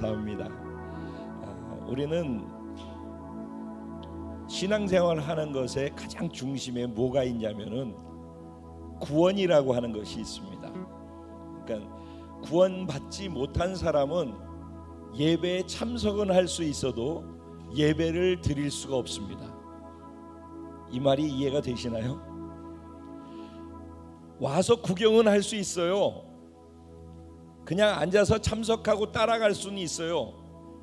감사합니다. 우리는 신앙생활 하는 것에 가장 중심에 뭐가 있냐면은 구원이라고 하는 것이 있습니다. 그러니까 구원받지 못한 사람은 예배에 참석은 할 수 있어도 예배를 드릴 수가 없습니다. 이 말이 이해가 되시나요? 와서 구경은 할 수 있어요. 그냥 앉아서 참석하고 따라갈 수는 있어요.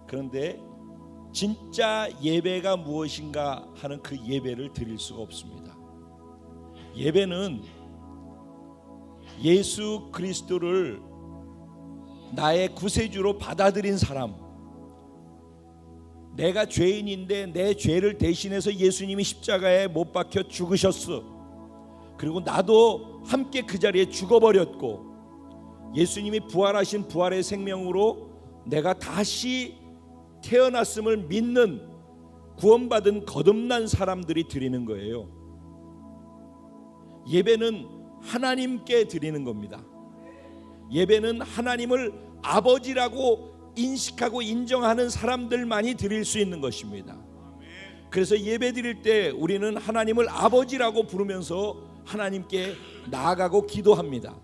그런데 진짜 예배가 무엇인가 하는 그 예배를 드릴 수가 없습니다. 예배는 예수 그리스도를 나의 구세주로 받아들인 사람, 내가 죄인인데 내 죄를 대신해서 예수님이 십자가에 못 박혀 죽으셨어. 그리고 나도 함께 그 자리에 죽어버렸고 예수님이 부활하신 부활의 생명으로 내가 다시 태어났음을 믿는 구원받은 거듭난 사람들이 드리는 거예요. 예배는 하나님께 드리는 겁니다. 예배는 하나님을 아버지라고 인식하고 인정하는 사람들만이 드릴 수 있는 것입니다. 그래서 예배 드릴 때 우리는 하나님을 아버지라고 부르면서 하나님께 나아가고 기도합니다.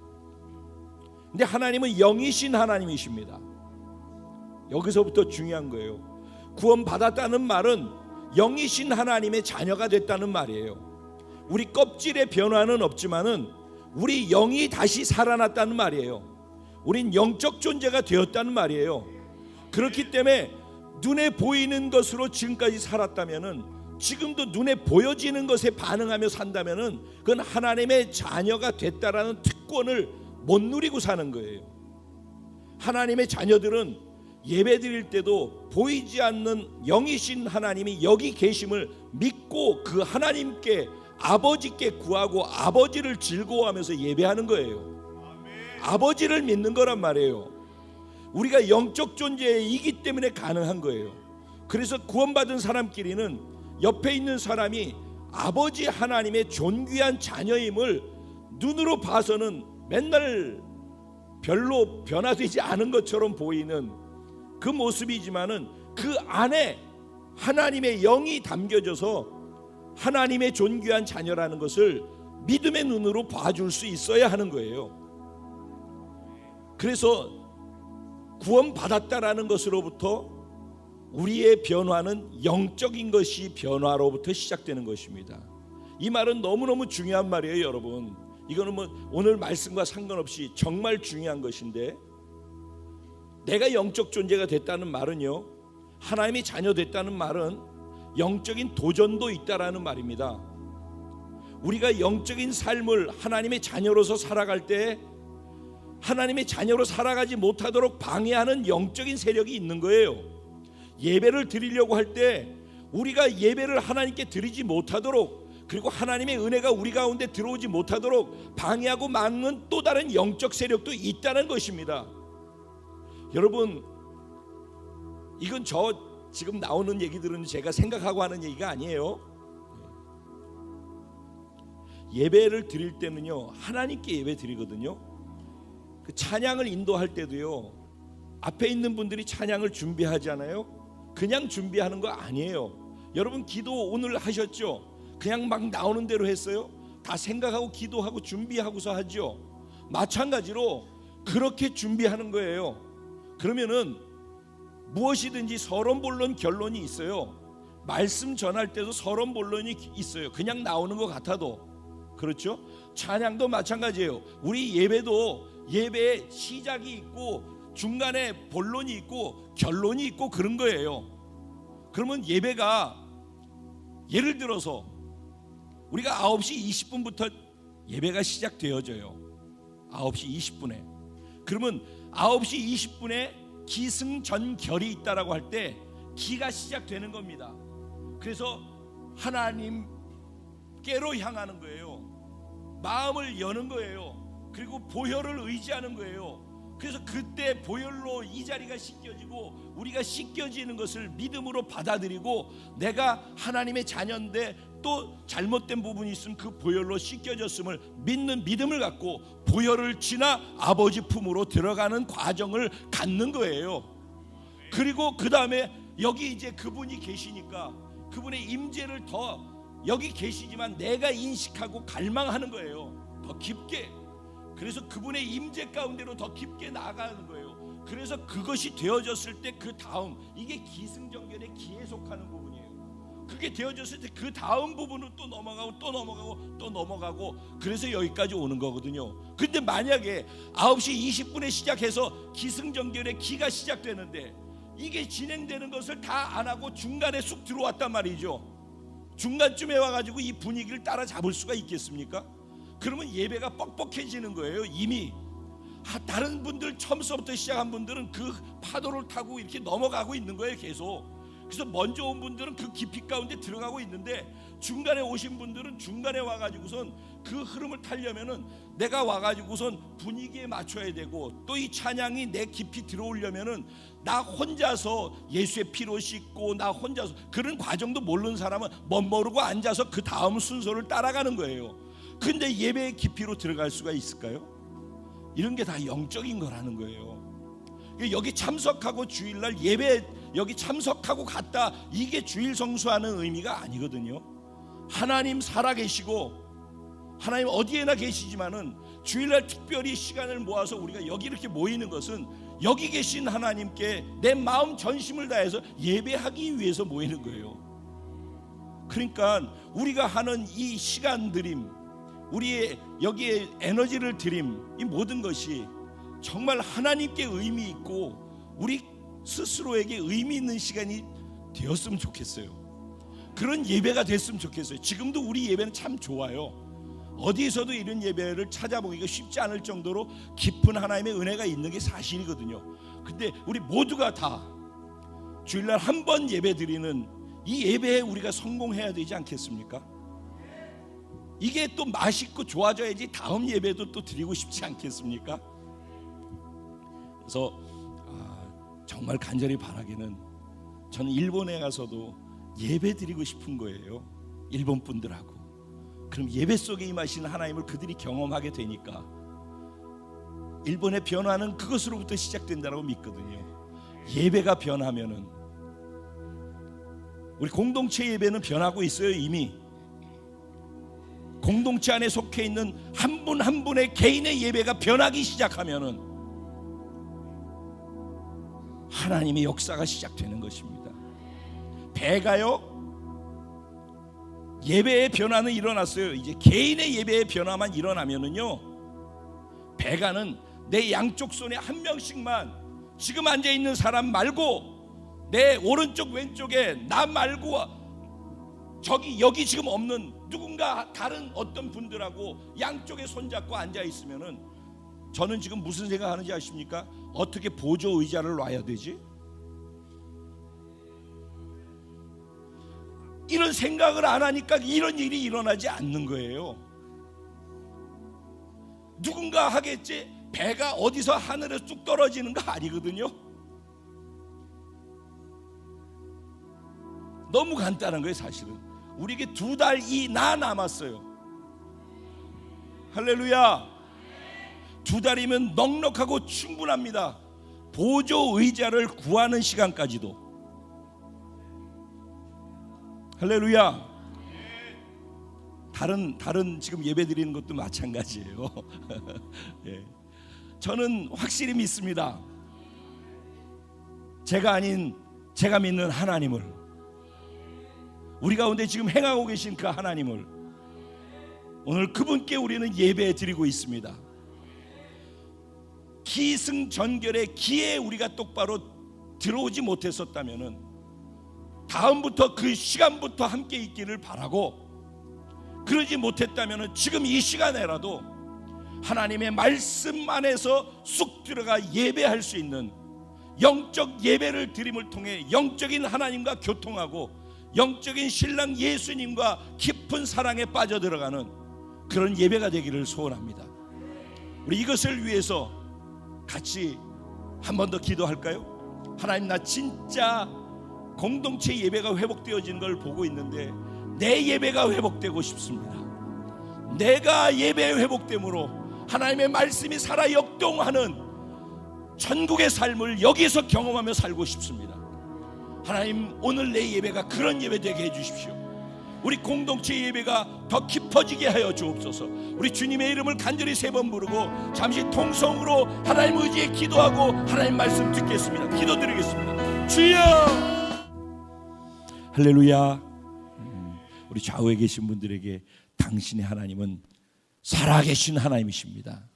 근데 하나님은 영이신 하나님이십니다. 여기서부터 중요한 거예요. 구원받았다는 말은 영이신 하나님의 자녀가 됐다는 말이에요. 우리 껍질의 변화는 없지만은 우리 영이 다시 살아났다는 말이에요. 우린 영적 존재가 되었다는 말이에요. 그렇기 때문에 눈에 보이는 것으로 지금까지 살았다면은, 지금도 눈에 보여지는 것에 반응하며 산다면은 그건 하나님의 자녀가 됐다라는 특권을 못 누리고 사는 거예요. 하나님의 자녀들은 예배 드릴 때도 보이지 않는 영이신 하나님이 여기 계심을 믿고 그 하나님께, 아버지께 구하고 아버지를 즐거워하면서 예배하는 거예요. 아버지를 믿는 거란 말이에요. 우리가 영적 존재이기 때문에 가능한 거예요. 그래서 구원받은 사람끼리는 옆에 있는 사람이 아버지 하나님의 존귀한 자녀임을 눈으로 봐서는 맨날 별로 변화되지 않은 것처럼 보이는 그 모습이지만은 그 안에 하나님의 영이 담겨져서 하나님의 존귀한 자녀라는 것을 믿음의 눈으로 봐줄 수 있어야 하는 거예요. 그래서 구원받았다라는 것으로부터 우리의 변화는 영적인 것이 변화로부터 시작되는 것입니다. 이 말은 너무너무 중요한 말이에요, 여러분. 이거는 뭐 오늘 말씀과 상관없이 정말 중요한 것인데, 내가 영적 존재가 됐다는 말은요, 하나님의 자녀 됐다는 말은 영적인 도전도 있다라는 말입니다. 우리가 영적인 삶을 하나님의 자녀로서 살아갈 때 하나님의 자녀로 살아가지 못하도록 방해하는 영적인 세력이 있는 거예요. 예배를 드리려고 할 때 우리가 예배를 하나님께 드리지 못하도록, 그리고 하나님의 은혜가 우리 가운데 들어오지 못하도록 방해하고 막는 또 다른 영적 세력도 있다는 것입니다. 여러분, 이건 저 지금 나오는 얘기들은 제가 생각하고 하는 얘기가 아니에요. 예배를 드릴 때는요, 하나님께 예배 드리거든요. 그 찬양을 인도할 때도요, 앞에 있는 분들이 찬양을 준비하잖아요. 그냥 준비하는 거 아니에요. 여러분, 기도 오늘 하셨죠? 그냥 막 나오는 대로 했어요? 다 생각하고 기도하고 준비하고서 하죠. 마찬가지로 그렇게 준비하는 거예요. 그러면은 무엇이든지 서론 본론 결론이 있어요. 말씀 전할 때도 서론 본론이 있어요. 그냥 나오는 것 같아도. 그렇죠? 찬양도 마찬가지예요. 우리 예배도 예배에 시작이 있고 중간에 본론이 있고 결론이 있고 그런 거예요. 그러면 예배가, 예를 들어서 우리가 9시 20분부터 예배가 시작되어져요. 9시 20분에. 그러면 9시 20분에 기승전결이 있다라고 할 때 기가 시작되는 겁니다. 그래서 하나님께로 향하는 거예요. 마음을 여는 거예요. 그리고 보혈을 의지하는 거예요. 그래서 그때 보혈로 이 자리가 씻겨지고 우리가 씻겨지는 것을 믿음으로 받아들이고, 내가 하나님의 자녀인데 또 잘못된 부분이 있으면 그 보혈로 씻겨졌음을 믿는 믿음을 갖고 보혈을 지나 아버지 품으로 들어가는 과정을 갖는 거예요. 그리고 그 다음에 여기 이제 그분이 계시니까 그분의 임재를 더 여기 계시지만 내가 인식하고 갈망하는 거예요. 더 깊게. 그래서 그분의 임재 가운데로 더 깊게 나아가는 거예요. 그래서 그것이 되어졌을 때 그 다음, 이게 기승전결의 기에 속하는 부분이에요. 그게 되어졌을 때 그 다음 부분은 또 넘어가고 또 넘어가고 또 넘어가고, 그래서 여기까지 오는 거거든요. 근데 만약에 9시 20분에 시작해서 기승전결의 기가 시작되는데 이게 진행되는 것을 다 안 하고 중간에 쑥 들어왔단 말이죠. 중간쯤에 와가지고 이 분위기를 따라잡을 수가 있겠습니까? 그러면 예배가 뻑뻑해지는 거예요. 이미 다른 분들, 처음서부터 시작한 분들은 그 파도를 타고 이렇게 넘어가고 있는 거예요, 계속. 그래서 먼저 온 분들은 그 깊이 가운데 들어가고 있는데, 중간에 오신 분들은 중간에 와가지고선 그 흐름을 타려면은 내가 와가지고선 분위기에 맞춰야 되고, 또 이 찬양이 내 깊이 들어오려면은 나 혼자서 예수의 피로 씻고 나 혼자서, 그런 과정도 모르는 사람은 멋모르고 앉아서 그 다음 순서를 따라가는 거예요. 근데 예배의 깊이로 들어갈 수가 있을까요? 이런 게 다 영적인 거라는 거예요. 여기 참석하고 주일날 예배 여기 참석하고 갔다, 이게 주일 성수하는 의미가 아니거든요. 하나님 살아계시고 하나님 어디에나 계시지만은 주일날 특별히 시간을 모아서 우리가 여기 이렇게 모이는 것은 여기 계신 하나님께 내 마음 전심을 다해서 예배하기 위해서 모이는 거예요. 그러니까 우리가 하는 이 시간 드림, 우리의 여기에 에너지를 드림, 이 모든 것이 정말 하나님께 의미 있고 우리 스스로에게 의미 있는 시간이 되었으면 좋겠어요. 그런 예배가 됐으면 좋겠어요. 지금도 우리 예배는 참 좋아요. 어디서도 이런 예배를 찾아보기가 쉽지 않을 정도로 깊은 하나님의 은혜가 있는 게 사실이거든요. 근데 우리 모두가 다 주일날 한 번 예배 드리는 이 예배에 우리가 성공해야 되지 않겠습니까? 이게 또 맛있고 좋아져야지 다음 예배도 또 드리고 싶지 않겠습니까? 그래서 정말 간절히 바라기는, 저는 일본에 가서도 예배 드리고 싶은 거예요. 일본 분들하고. 그럼 예배 속에 임하시는 하나님을 그들이 경험하게 되니까 일본의 변화는 그것으로부터 시작된다고 믿거든요. 예배가 변하면은, 우리 공동체 예배는 변하고 있어요. 이미 공동체 안에 속해 있는 한 분 한 분의 개인의 예배가 변하기 시작하면은 하나님의 역사가 시작되는 것입니다. 배가요, 예배의 변화는 일어났어요. 이제 개인의 예배의 변화만 일어나면은요, 배가는 내 양쪽 손에 한 명씩만, 지금 앉아 있는 사람 말고 내 오른쪽 왼쪽에 나 말고 저기 여기 지금 없는 누군가 다른 어떤 분들하고 양쪽에 손잡고 앉아 있으면은, 저는 지금 무슨 생각하는지 아십니까? 어떻게 보조 의자를 놔야 되지? 이런 생각을 안 하니까 이런 일이 일어나지 않는 거예요. 누군가 하겠지, 배가 어디서 하늘에서 뚝 떨어지는 거 아니거든요. 너무 간단한 거예요. 사실은 우리에게 2달 나 남았어요. 할렐루야. 2달이면 넉넉하고 충분합니다. 보조 의자를 구하는 시간까지도. 할렐루야. 다른 지금 예배 드리는 것도 마찬가지예요. 예. 저는 확실히 믿습니다. 제가 아닌 제가 믿는 하나님을, 우리 가운데 지금 행하고 계신 그 하나님을, 오늘 그분께 우리는 예배 드리고 있습니다. 기승전결의 기에 우리가 똑바로 들어오지 못했었다면은 다음부터 그 시간부터 함께 있기를 바라고, 그러지 못했다면은 지금 이 시간에라도 하나님의 말씀 안에서 쑥 들어가 예배할 수 있는 영적 예배를 드림을 통해 영적인 하나님과 교통하고 영적인 신랑 예수님과 깊은 사랑에 빠져들어가는 그런 예배가 되기를 소원합니다. 우리 이것을 위해서 같이 한 번 더 기도할까요? 하나님, 나 진짜 공동체 예배가 회복되어지는 걸 보고 있는데 내 예배가 회복되고 싶습니다. 내가 예배 회복됨으로 하나님의 말씀이 살아 역동하는 천국의 삶을 여기에서 경험하며 살고 싶습니다. 하나님, 오늘 내 예배가 그런 예배 되게 해주십시오. 우리 공동체 예배가 더 깊어지게 하여 주옵소서. 우리 주님의 이름을 간절히 3번 부르고 잠시 통성으로 하나님 의지에 기도하고 하나님 말씀 듣겠습니다. 기도드리겠습니다. 주여! 할렐루야. 우리 좌우에 계신 분들에게 당신의 하나님은 살아계신 하나님이십니다.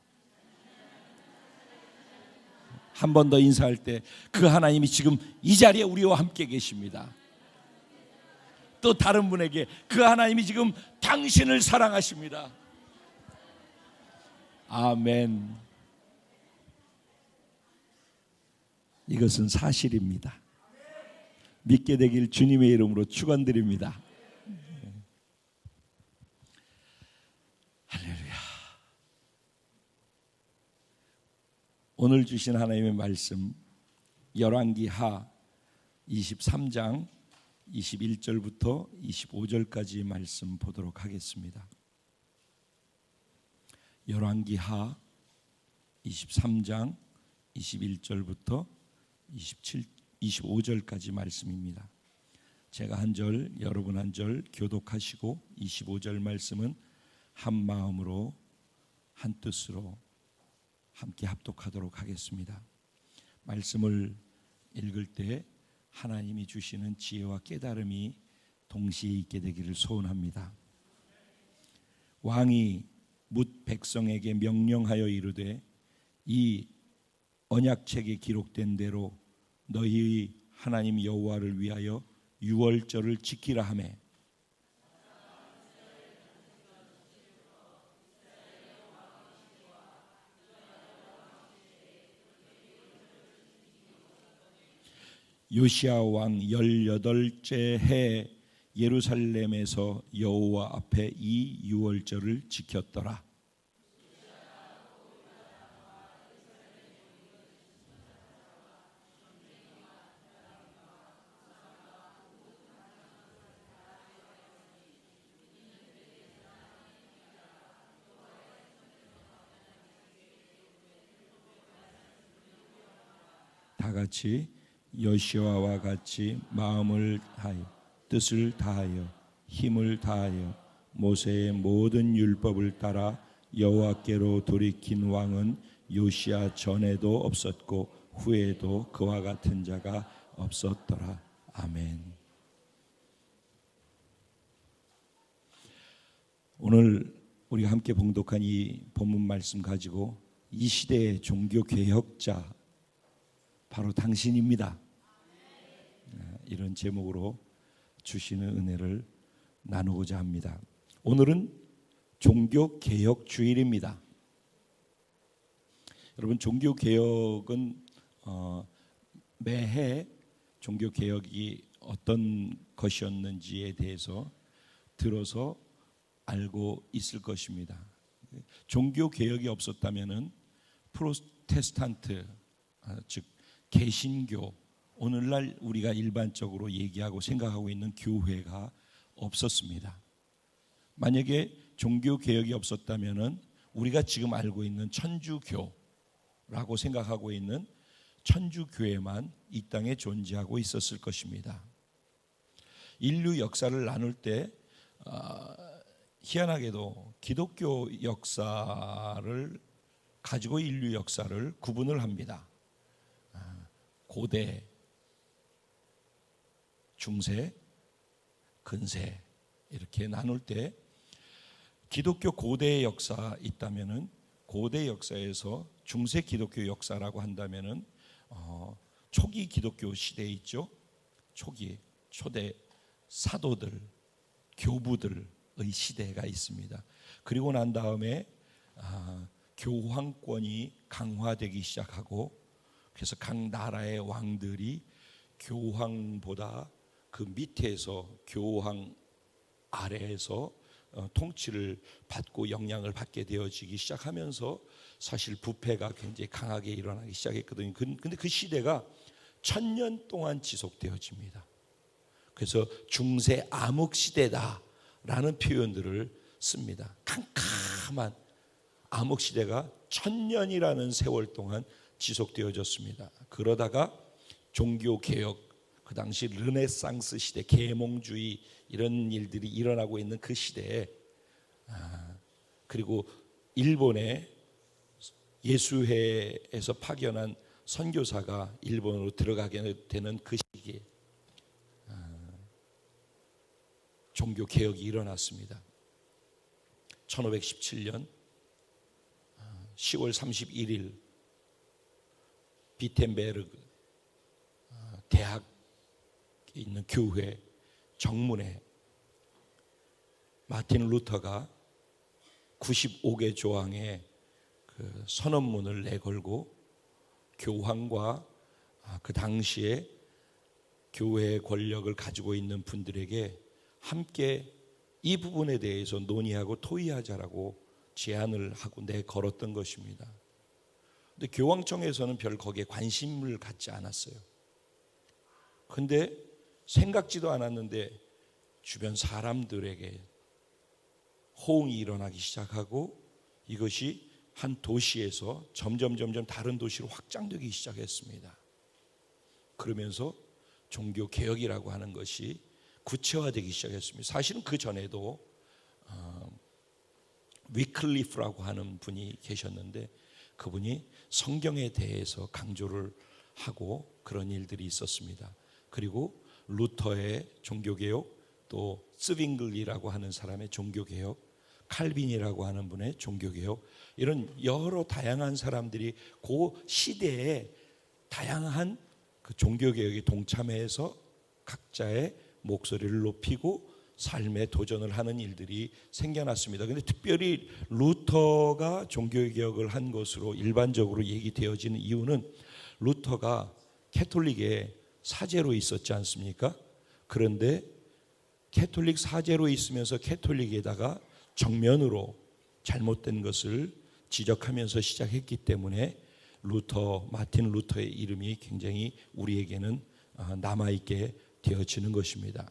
한 번 더 인사할 때 그 하나님이 지금 이 자리에 우리와 함께 계십니다. 또 다른 분에게 그 하나님이 지금 당신을 사랑하십니다. 아멘. 이것은 사실입니다. 믿게 되길 주님의 이름으로 축원드립니다. 할렐루야. 오늘 주신 하나님의 말씀 열왕기하 23장 21절부터 25절까지 말씀 보도록 하겠습니다. 열왕기하 23장 21절부터 25절까지 말씀입니다. 제가 한 절, 여러분 한 절 교독하시고 25절 말씀은 한 마음으로 한 뜻으로 함께 합독하도록 하겠습니다. 말씀을 읽을 때 하나님이 주시는 지혜와 깨달음이 동시에 있게 되기를 소원합니다. 왕이 뭇 백성에게 명령하여 이르되 이 언약책에 기록된 대로 너희의 하나님 여호와를 위하여 유월절을 지키라 하매 요시야 왕 18째 해 예루살렘에서 여호와 앞에 이 유월절을 지켰더라. 다 같이 여호수아와 같이 마음을 다하여 뜻을 다하여 힘을 다하여 모세의 모든 율법을 따라 여호와께로 돌이킨 왕은 요시야 전에도 없었고 후에도 그와 같은 자가 없었더라. 아멘. 오늘 우리가 함께 봉독한 이 본문 말씀 가지고 이 시대의 종교 개혁자 바로 당신입니다. 이런 제목으로 주시는 은혜를 나누고자 합니다. 오늘은 종교개혁 주일입니다. 여러분, 종교개혁은 매해 종교개혁이 어떤 것이었는지에 대해서 들어서 알고 있을 것입니다. 종교개혁이 없었다면 프로테스탄트, 즉 개신교, 오늘날 우리가 일반적으로 얘기하고 생각하고 있는 교회가 없었습니다. 만약에 종교개혁이 없었다면 우리가 지금 알고 있는 천주교라고 생각하고 있는 천주교회만 이 땅에 존재하고 있었을 것입니다. 인류 역사를 나눌 때 희한하게도 기독교 역사를 가지고 인류 역사를 구분을 합니다. 고대, 중세, 근세 이렇게 나눌 때 기독교 고대의 역사 있다면은 고대 역사에서 중세 기독교 역사라고 한다면은 초기 기독교 시대 있죠. 초대 사도들, 교부들의 시대가 있습니다. 그리고 난 다음에 교황권이 강화되기 시작하고 그래서 각 나라의 왕들이 교황보다 그 밑에서 교황 아래에서 통치를 받고 영향을 받게 되어지기 시작하면서 사실 부패가 굉장히 강하게 일어나기 시작했거든요. 근데 그 시대가 1000년 동안 지속되어집니다. 그래서 중세 암흑 시대다라는 표현들을 씁니다. 캄캄한 암흑 시대가 1000년이라는 세월 동안 지속되어졌습니다. 그러다가 종교 개혁, 그 당시 르네상스 시대, 계몽주의 이런 일들이 일어나고 있는 그 시대에 그리고 일본의 예수회에서 파견한 선교사가 일본으로 들어가게 되는 그 시기에 종교 개혁이 일어났습니다. 1517년 10월 31일 비텐베르그 대학에 있는 교회 정문에 마틴 루터가 95개 조항의 그 선언문을 내걸고 교황과 그 당시에 교회의 권력을 가지고 있는 분들에게 함께 이 부분에 대해서 논의하고 토의하자라고 제안을 하고 내걸었던 것입니다. 근데 교황청에서는 별 거기에 관심을 갖지 않았어요. 근데 생각지도 않았는데 주변 사람들에게 호응이 일어나기 시작하고 이것이 한 도시에서 점점 다른 도시로 확장되기 시작했습니다. 그러면서 종교 개혁이라고 하는 것이 구체화되기 시작했습니다. 사실은 그 전에도 위클리프라고 하는 분이 계셨는데 그분이 성경에 대해서 강조를 하고 그런 일들이 있었습니다. 그리고 루터의 종교개혁, 또 스윙글리라고 하는 사람의 종교개혁, 칼빈이라고 하는 분의 종교개혁, 이런 여러 다양한 사람들이 그 시대에 다양한 그 종교개혁에 동참해서 각자의 목소리를 높이고 삶에 도전을 하는 일들이 생겨났습니다. 그런데 특별히 루터가 종교개혁을 한 것으로 일반적으로 얘기되어지는 이유는 루터가 캐톨릭의 사제로 있었지 않습니까? 그런데 캐톨릭 사제로 있으면서 캐톨릭에다가 정면으로 잘못된 것을 지적하면서 시작했기 때문에 마틴 루터의 이름이 굉장히 우리에게는 남아있게 되어지는 것입니다.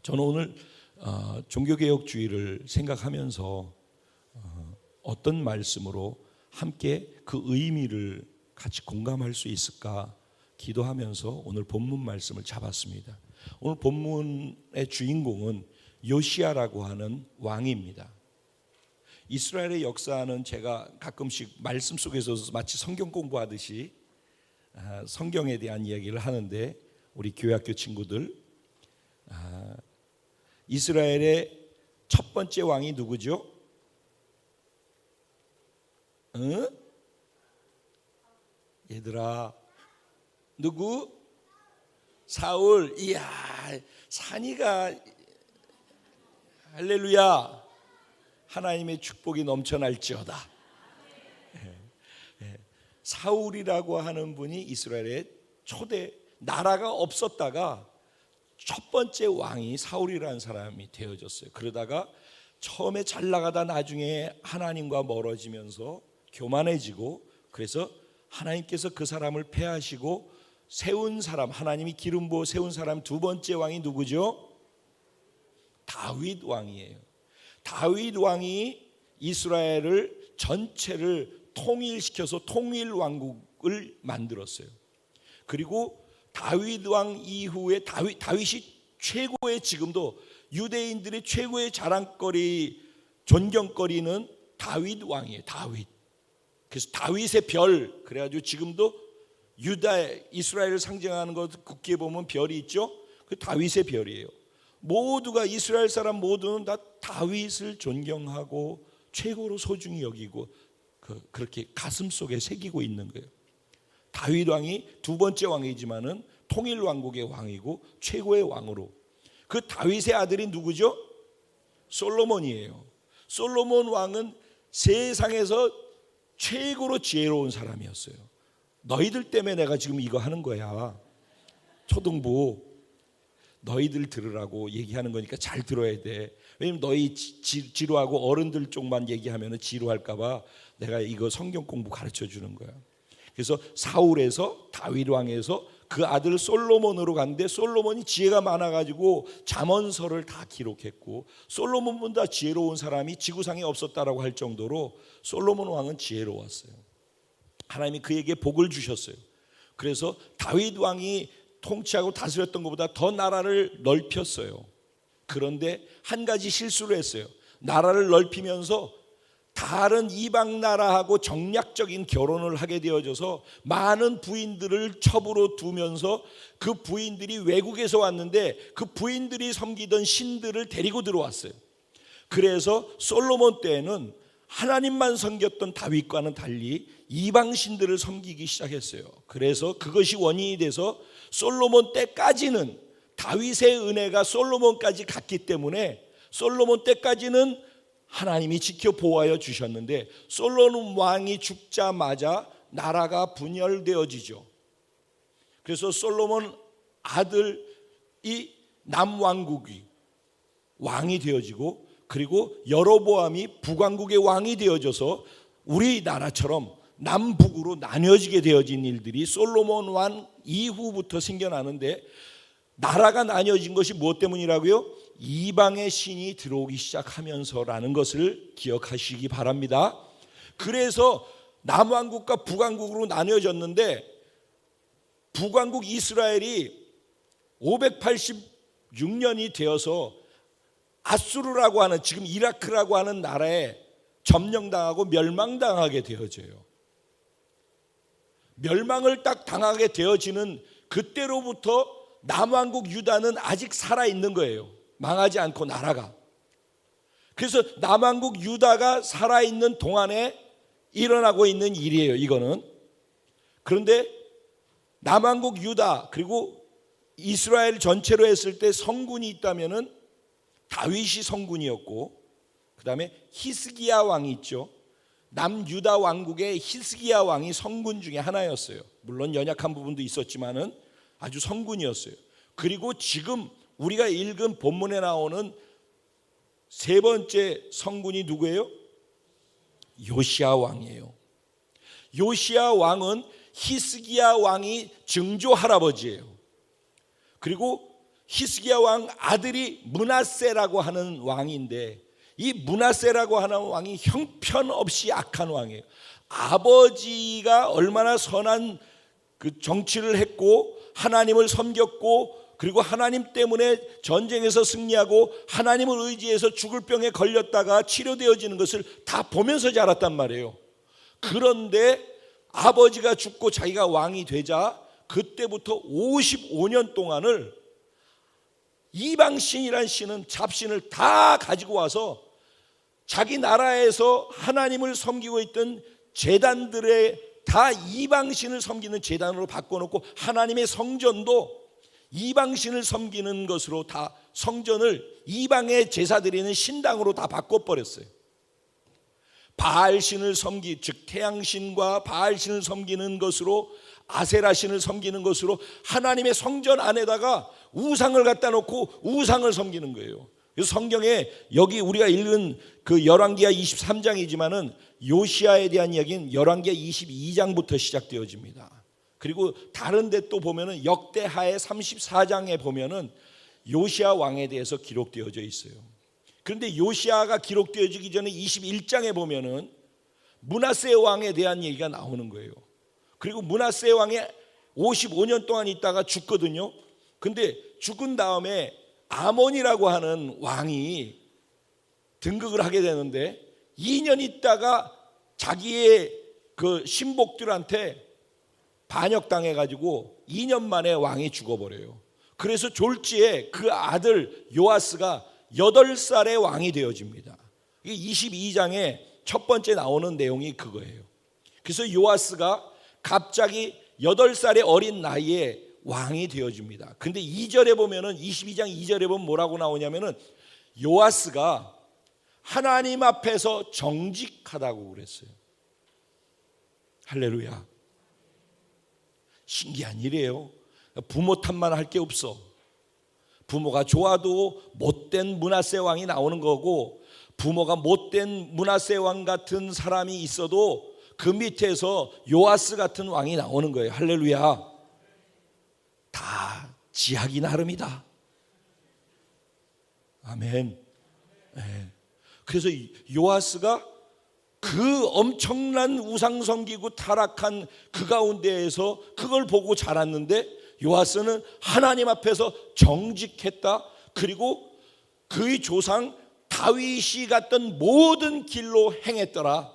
저는 오늘 종교개혁주의를 생각하면서 어떤 말씀으로 함께 그 의미를 같이 공감할 수 있을까 기도하면서 오늘 본문 말씀을 잡았습니다. 오늘 본문의 주인공은 요시야라고 하는 왕입니다. 이스라엘의 역사는 제가 가끔씩 말씀 속에서 마치 성경 공부하듯이 성경에 대한 이야기를 하는데 우리 교회학교 친구들, 이스라엘의 첫 번째 왕이 누구죠? 응? 얘들아, 누구? 사울. 이야, 산이가 할렐루야, 하나님의 축복이 넘쳐날지어다. 사울이라고 하는 분이 이스라엘의 초대, 나라가 없었다가 첫 번째 왕이 사울이라는 사람이 되어졌어요. 그러다가 처음에 잘 나가다 나중에 하나님과 멀어지면서 교만해지고, 그래서 하나님께서 그 사람을 패하시고 세운 사람, 하나님이 기름 부어 세운 사람 두 번째 왕이 누구죠? 다윗 왕이에요. 다윗 왕이 이스라엘을 전체를 통일시켜서 통일 왕국을 만들었어요. 그리고 다윗 왕 이후에 다윗이 최고의, 지금도 유대인들의 최고의 자랑거리, 존경거리는 다윗 왕이에요. 다윗. 그래서 다윗의 별, 그래가지고 지금도 이스라엘을 상징하는 것 국기에 보면 별이 있죠. 그 다윗의 별이에요. 모두가, 이스라엘 사람 모두는 다 다윗을 존경하고 최고로 소중히 여기고 그렇게 가슴 속에 새기고 있는 거예요. 다윗 왕이 두 번째 왕이지만은 통일 왕국의 왕이고 최고의 왕으로. 그 다윗의 아들이 누구죠? 솔로몬이에요. 솔로몬 왕은 세상에서 최고로 지혜로운 사람이었어요. 너희들 때문에 내가 지금 이거 하는 거야. 초등부 너희들 들으라고 얘기하는 거니까 잘 들어야 돼. 왜냐면 너희 지루하고 어른들 쪽만 얘기하면 지루할까 봐 내가 이거 성경 공부 가르쳐 주는 거야. 그래서 사울에서 다윗 왕에서 그 아들 솔로몬으로 갔는데, 솔로몬이 지혜가 많아가지고 잠언서를 다 기록했고, 솔로몬보다 지혜로운 사람이 지구상에 없었다라고 할 정도로 솔로몬 왕은 지혜로웠어요. 하나님이 그에게 복을 주셨어요. 그래서 다윗 왕이 통치하고 다스렸던 것보다 더 나라를 넓혔어요. 그런데 한 가지 실수를 했어요. 나라를 넓히면서 다른 이방 나라하고 정략적인 결혼을 하게 되어져서 많은 부인들을 첩으로 두면서 그 부인들이 외국에서 왔는데 그 부인들이 섬기던 신들을 데리고 들어왔어요. 그래서 솔로몬 때에는 하나님만 섬겼던 다윗과는 달리 이방 신들을 섬기기 시작했어요. 그래서 그것이 원인이 돼서 솔로몬 때까지는 다윗의 은혜가 솔로몬까지 갔기 때문에 솔로몬 때까지는 하나님이 지켜 보호하여 주셨는데 솔로몬 왕이 죽자마자 나라가 분열되어지죠. 그래서 솔로몬 아들이 남왕국이 왕이 되어지고 그리고 여로보암이 북왕국의 왕이 되어져서 우리나라처럼 남북으로 나뉘어지게 되어진 일들이 솔로몬 왕 이후부터 생겨나는데 나라가 나뉘어진 것이 무엇 때문이라고요? 이방의 신이 들어오기 시작하면서라는 것을 기억하시기 바랍니다. 그래서 남왕국과 북왕국으로 나뉘어졌는데 북왕국 이스라엘이 586년이 되어서 아수르라고 하는 지금 이라크라고 하는 나라에 점령당하고 멸망당하게 되어져요. 멸망을 딱 당하게 되어지는 그때로부터 남왕국 유다는 아직 살아있는 거예요. 망하지 않고 나라가. 그래서 남왕국 유다가 살아있는 동안에 일어나고 있는 일이에요. 이거는. 그런데 남왕국 유다 그리고 이스라엘 전체로 했을 때 성군이 있다면은 다윗이 성군이었고 그 다음에 히스기야 왕이 있죠. 남유다 왕국의 히스기야 왕이 성군 중에 하나였어요. 물론 연약한 부분도 있었지만은 아주 성군이었어요. 그리고 지금 우리가 읽은 본문에 나오는 세 번째 성군이 누구예요? 요시야 왕이에요. 요시야 왕은 히스기야 왕이 증조 할아버지예요. 그리고 히스기야 왕 아들이 므낫세라고 하는 왕인데 이 므낫세라고 하는 왕이 형편없이 악한 왕이에요. 아버지가 얼마나 선한 그 정치를 했고 하나님을 섬겼고 그리고 하나님 때문에 전쟁에서 승리하고 하나님을 의지해서 죽을 병에 걸렸다가 치료되어지는 것을 다 보면서 자랐단 말이에요. 그런데 아버지가 죽고 자기가 왕이 되자 그때부터 55년 동안을 이방신이란 신은 잡신을 다 가지고 와서 자기 나라에서 하나님을 섬기고 있던 제단들의 다 이방신을 섬기는 제단으로 바꿔놓고 하나님의 성전도 이방신을 섬기는 것으로 다 성전을 이방의 제사 드리는 신당으로 다 바꿔버렸어요. 바알신을 즉 태양신과 바알신을 섬기는 것으로 아세라신을 섬기는 것으로 하나님의 성전 안에다가 우상을 갖다 놓고 우상을 섬기는 거예요. 그래서 성경에 여기 우리가 읽은 그 열왕기하 23장이지만은 요시야에 대한 이야기는 열왕기하 22장부터 시작되어집니다. 그리고 다른 데 또 보면은 역대하의 34장에 보면은 요시야 왕에 대해서 기록되어져 있어요. 그런데 요시야가 기록되어지기 전에 21장에 보면은 므낫세 왕에 대한 얘기가 나오는 거예요. 그리고 므낫세 왕이 55년 동안 있다가 죽거든요. 근데 죽은 다음에 아몬이라고 하는 왕이 등극을 하게 되는데 2년 있다가 자기의 그 신복들한테 반역당해 가지고 2년 만에 왕이 죽어버려요. 그래서 졸지에 그 아들 요아스가 8살의 왕이 되어집니다. 이게 22장에 첫 번째 나오는 내용이 그거예요. 그래서 요아스가 갑자기 8살의 어린 나이에 왕이 되어집니다. 근데 2절에 보면은 22장 2절에 보면 뭐라고 나오냐면은 요아스가 하나님 앞에서 정직하다고 그랬어요. 할렐루야. 신기한 일이에요. 부모 탓만 할 게 없어. 부모가 좋아도 못된 므낫세 왕이 나오는 거고 부모가 못된 므낫세 왕 같은 사람이 있어도 그 밑에서 요아스 같은 왕이 나오는 거예요. 할렐루야. 다 지하기 나름이다. 아멘. 네. 그래서 요아스가 그 엄청난 우상 섬기고 타락한 그 가운데에서 그걸 보고 자랐는데 요아스는 하나님 앞에서 정직했다. 그리고 그의 조상 다윗이 갔던 모든 길로 행했더라.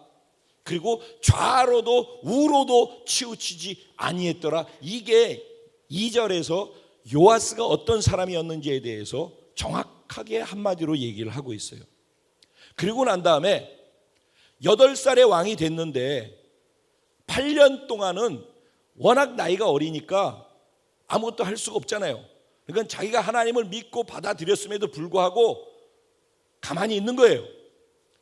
그리고 좌로도 우로도 치우치지 아니했더라. 이게 2절에서 요아스가 어떤 사람이었는지에 대해서 정확하게 한마디로 얘기를 하고 있어요. 그리고 난 다음에 8살의 왕이 됐는데 8년 동안은 워낙 나이가 어리니까 아무것도 할 수가 없잖아요. 그러니까 자기가 하나님을 믿고 받아들였음에도 불구하고 가만히 있는 거예요.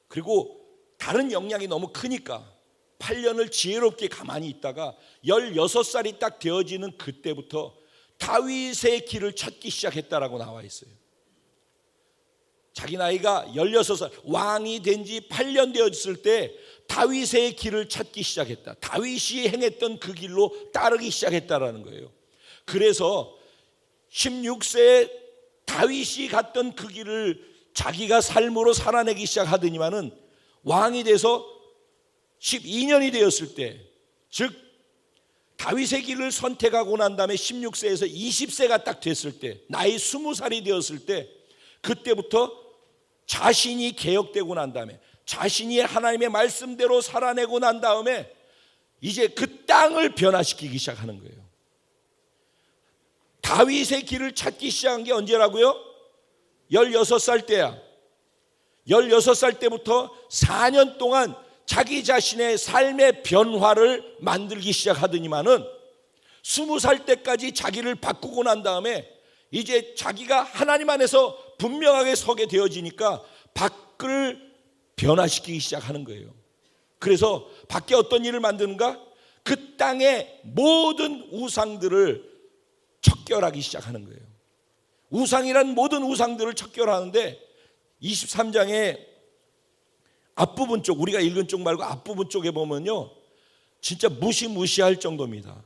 그리고 다른 역량이 너무 크니까 8년을 지혜롭게 가만히 있다가 16살이 딱 되어지는 그때부터 다윗의 길을 찾기 시작했다라고 나와 있어요. 자기 나이가 16살, 왕이 된 지 8년 되었을 때 다윗의 길을 찾기 시작했다. 다윗이 행했던 그 길로 따르기 시작했다라는 거예요. 그래서 16세에 다윗이 갔던 그 길을 자기가 삶으로 살아내기 시작하더니만은 왕이 돼서 12년이 되었을 때, 즉 다윗의 길을 선택하고 난 다음에 16세에서 20세가 딱 됐을 때, 나이 20살이 되었을 때, 그때부터 자신이 개혁되고 난 다음에, 자신이 하나님의 말씀대로 살아내고 난 다음에 이제 그 땅을 변화시키기 시작하는 거예요. 다윗의 길을 찾기 시작한 게 언제라고요? 16살 때야. 16살 때부터 4년 동안 자기 자신의 삶의 변화를 만들기 시작하더니만은 20살 때까지 자기를 바꾸고 난 다음에 이제 자기가 하나님 안에서 분명하게 서게 되어지니까 밖을 변화시키기 시작하는 거예요. 그래서 밖에 어떤 일을 만드는가? 그 땅의 모든 우상들을 척결하기 시작하는 거예요. 우상이란 모든 우상들을 척결하는데 23장의 앞부분 쪽, 우리가 읽은 쪽 말고 앞부분 쪽에 보면요, 진짜 무시무시할 정도입니다.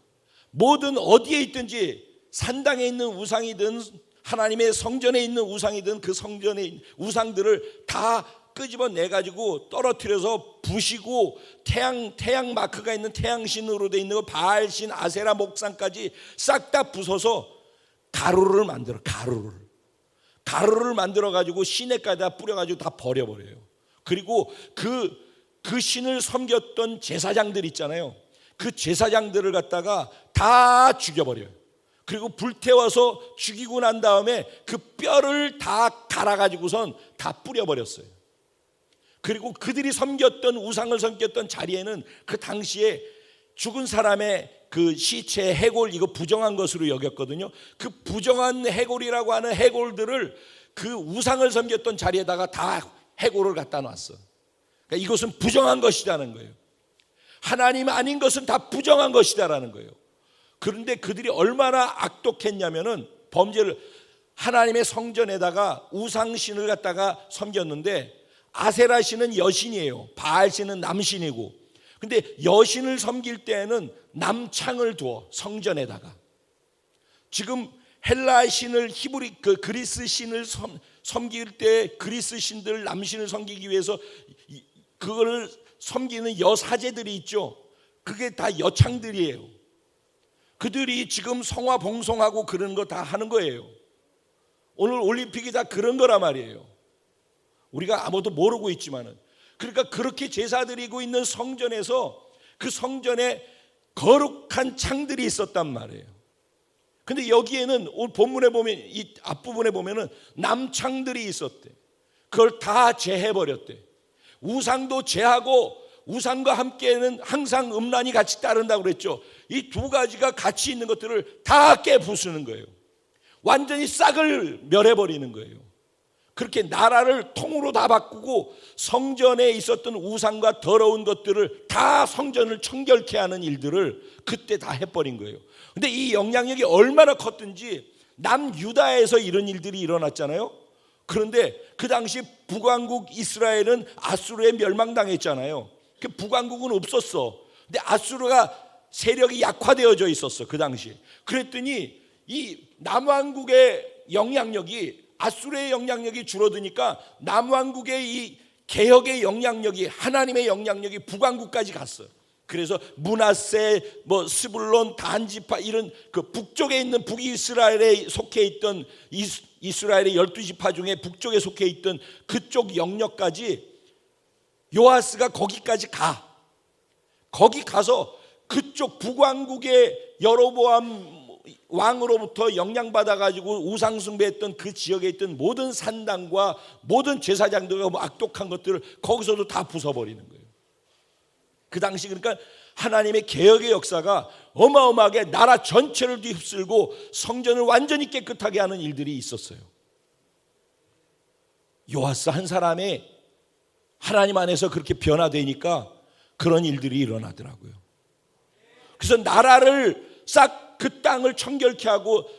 모든 어디에 있든지 산당에 있는 우상이든 하나님의 성전에 있는 우상이든 그 성전의 우상들을 다 끄집어내 가지고 떨어뜨려서 부시고 태양 마크가 있는 태양신으로 돼 있는 거 바알신, 아세라 목상까지 싹 다 부숴서 가루를 만들어. 가루를 만들어 가지고 시내가에다 뿌려 가지고 다 버려버려요. 그리고 그 신을 섬겼던 제사장들 있잖아요. 그 제사장들을 갖다가 다 죽여버려요. 그리고 불태워서 죽이고 난 다음에 그 뼈를 다 갈아가지고선 다 뿌려버렸어요. 그리고 그들이 섬겼던 우상을 섬겼던 자리에는 그 당시에 죽은 사람의 그 시체 해골, 이거 부정한 것으로 여겼거든요. 그 부정한 해골이라고 하는 해골들을 그 우상을 섬겼던 자리에다가 다 해골을 갖다 놨어. 그러니까 이것은 부정한 것이라는 거예요. 하나님 아닌 것은 다 부정한 것이다라는 거예요. 그런데 그들이 얼마나 악독했냐면은 범죄를, 하나님의 성전에다가 우상신을 갖다가 섬겼는데 아세라 신은 여신이에요. 바알 신은 남신이고, 근데 여신을 섬길 때에는 남창을 두어 성전에다가. 지금 헬라 신을 히브리 그 그리스 신을 섬길 때 그리스 신들 남신을 섬기기 위해서 그거를 섬기는 여사제들이 있죠. 그게 다 여창들이에요. 그들이 지금 성화 봉송하고 그런 거 다 하는 거예요. 오늘 올림픽이 다 그런 거란 말이에요. 우리가 아무도 모르고 있지만은. 그러니까 그렇게 제사 드리고 있는 성전에서 그 성전에 거룩한 창들이 있었단 말이에요. 근데 여기에는 오늘 본문에 보면, 이 앞부분에 보면은 남창들이 있었대. 그걸 다 제해버렸대. 우상도 제하고 우상과 함께는 항상 음란이 같이 따른다고 그랬죠. 이 두 가지가 같이 있는 것들을 다 깨부수는 거예요. 완전히 싹을 멸해버리는 거예요. 그렇게 나라를 통으로 다 바꾸고 성전에 있었던 우상과 더러운 것들을 다 성전을 청결케 하는 일들을 그때 다 해버린 거예요. 근데 이 영향력이 얼마나 컸든지 남유다에서 이런 일들이 일어났잖아요. 그런데 그 당시 북왕국 이스라엘은 아수르에 멸망당했잖아요. 그 북왕국은 없었어. 근데 아수르가 세력이 약화되어져 있었어, 그 당시. 그랬더니 이 남왕국의 영향력이, 아수르의 영향력이 줄어드니까 남왕국의 이 개혁의 영향력이, 하나님의 영향력이 북왕국까지 갔어요. 그래서 므낫세, 스불론, 단 지파, 이런 그 북쪽에 있는 북이스라엘에 속해 있던 이스라엘의 12지파 중에 북쪽에 속해 있던 그쪽 영역까지 요아스가 거기까지 거기 가서 그쪽 북왕국의 여로보암 왕으로부터 영향받아가지고 우상숭배했던 그 지역에 있던 모든 산당과 모든 제사장들과 악독한 것들을 거기서도 다 부숴버리는 거예요. 그 당시 그러니까 하나님의 개혁의 역사가 어마어마하게 나라 전체를 휩쓸고 성전을 완전히 깨끗하게 하는 일들이 있었어요. 요아스 한 사람의 하나님 안에서 그렇게 변화되니까 그런 일들이 일어나더라고요. 그래서 나라를 싹 그 땅을 청결케 하고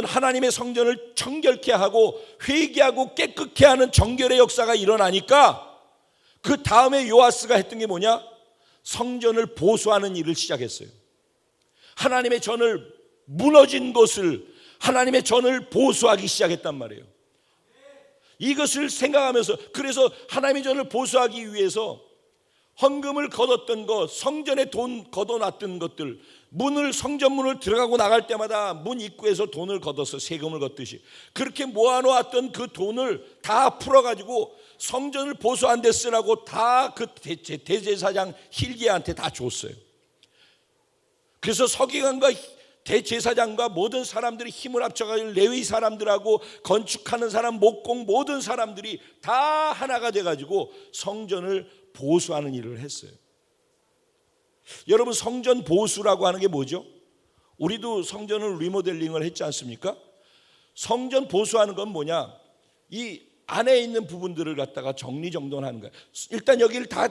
하나님의 성전을 청결케 하고 회개하고 깨끗게 하는 정결의 역사가 일어나니까 그 다음에 요아스가 했던 게 뭐냐? 성전을 보수하는 일을 시작했어요. 하나님의 전을 무너진 것을, 하나님의 전을 보수하기 시작했단 말이에요. 이것을 생각하면서, 그래서 하나님의 전을 보수하기 위해서 헌금을 걷었던 것, 성전에 돈 걷어놨던 것들, 성전문을 들어가고 나갈 때마다 문 입구에서 돈을 걷어서 세금을 걷듯이 그렇게 모아놓았던 그 돈을 다 풀어가지고 성전을 보수한 데 쓰라고 다 그 대제사장 hil기야한테 다 줬어요. 그래서 서기관과 대제사장과 모든 사람들이 힘을 합쳐가지고 레위 사람들하고 건축하는 사람, 목공 모든 사람들이 다 하나가 돼가지고 성전을 보수하는 일을 했어요. 여러분, 성전 보수라고 하는 게 뭐죠? 우리도 성전을 리모델링을 했지 않습니까? 성전 보수하는 건 뭐냐? 이 안에 있는 부분들을 갖다가 정리정돈하는 거예요. 일단 여기를 다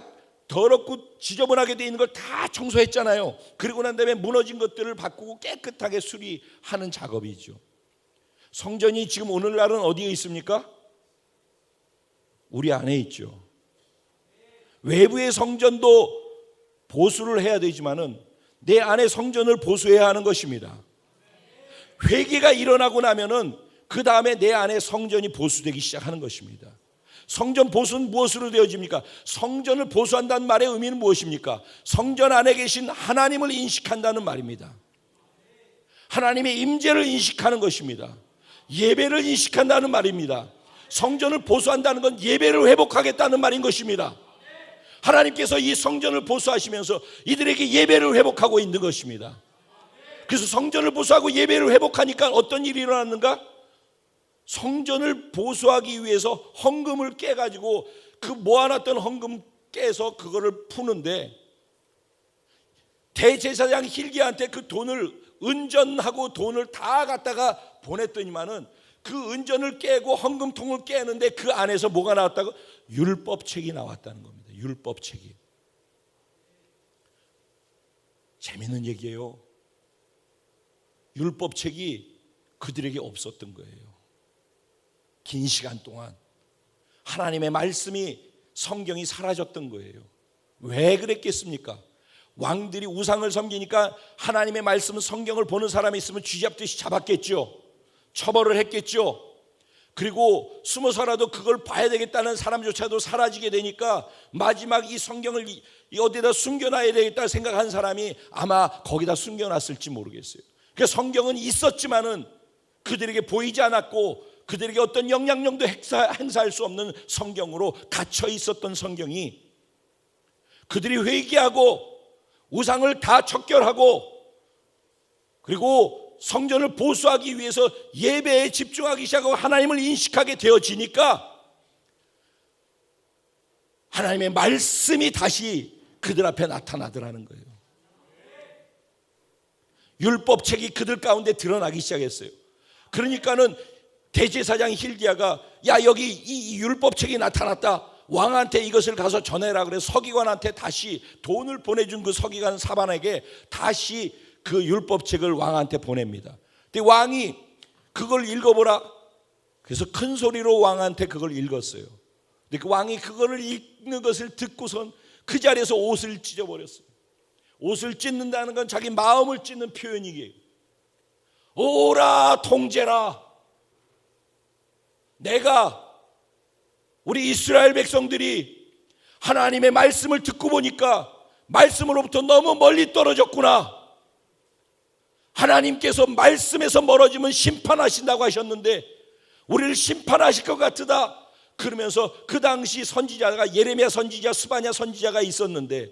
더럽고 지저분하게 돼 있는 걸 다 청소했잖아요. 그리고 난 다음에 무너진 것들을 바꾸고 깨끗하게 수리하는 작업이죠. 성전이 지금 오늘날은 어디에 있습니까? 우리 안에 있죠. 외부의 성전도 보수를 해야 되지만은 내 안에 성전을 보수해야 하는 것입니다. 회개가 일어나고 나면은 그 다음에 내 안에 성전이 보수되기 시작하는 것입니다. 성전 보수는 무엇으로 되어집니까? 성전을 보수한다는 말의 의미는 무엇입니까? 성전 안에 계신 하나님을 인식한다는 말입니다. 하나님의 임재를 인식하는 것입니다. 예배를 인식한다는 말입니다. 성전을 보수한다는 건 예배를 회복하겠다는 말인 것입니다. 하나님께서 이 성전을 보수하시면서 이들에게 예배를 회복하고 있는 것입니다. 그래서 성전을 보수하고 예배를 회복하니까 어떤 일이 일어났는가? 성전을 보수하기 위해서 헌금을 깨가지고 그 모아놨던 헌금 깨서 그거를 푸는데 대제사장 hil기야한테 그 돈을 은전하고 돈을 다 갖다가 보냈더니만은 그 은전을 깨고 헌금통을 깨는데 그 안에서 뭐가 나왔다고? 율법책이 나왔다는 겁니다. 율법책이. 재밌는 얘기예요. 율법책이 그들에게 없었던 거예요. 긴 시간 동안 하나님의 말씀이, 성경이 사라졌던 거예요. 왜 그랬겠습니까? 왕들이 우상을 섬기니까 하나님의 말씀, 성경을 보는 사람이 있으면 쥐잡듯이 잡았겠죠. 처벌을 했겠죠. 그리고 숨어서라도 그걸 봐야 되겠다는 사람조차도 사라지게 되니까 마지막 이 성경을 어디다 숨겨놔야 되겠다 생각한 사람이 아마 거기다 숨겨놨을지 모르겠어요. 그러니까 성경은 있었지만은 그들에게 보이지 않았고 그들에게 어떤 영향력도 행사할 수 없는 성경으로 갇혀 있었던 성경이 그들이 회개하고 우상을 다 척결하고 그리고 성전을 보수하기 위해서 예배에 집중하기 시작하고 하나님을 인식하게 되어지니까 하나님의 말씀이 다시 그들 앞에 나타나더라는 거예요. 율법책이 그들 가운데 드러나기 시작했어요. 그러니까는 대제사장 hil기야가 야 여기 이 율법책이 나타났다. 왕한테 이것을 가서 전해라. 그래서 서기관한테 다시 돈을 보내준 그 서기관 사반에게 다시 그 율법책을 왕한테 보냅니다. 근데 왕이 그걸 읽어보라. 그래서 큰 소리로 왕한테 그걸 읽었어요. 근데 그 왕이 그거를 읽는 것을 듣고선 그 자리에서 옷을 찢어버렸어요. 옷을 찢는다는 건 자기 마음을 찢는 표현이기에 오라 통제라. 내가 우리 이스라엘 백성들이 하나님의 말씀을 듣고 보니까 말씀으로부터 너무 멀리 떨어졌구나. 하나님께서 말씀에서 멀어지면 심판하신다고 하셨는데 우리를 심판하실 것 같으다. 그러면서 그 당시 선지자가 예레미야 선지자, 스바냐 선지자가 있었는데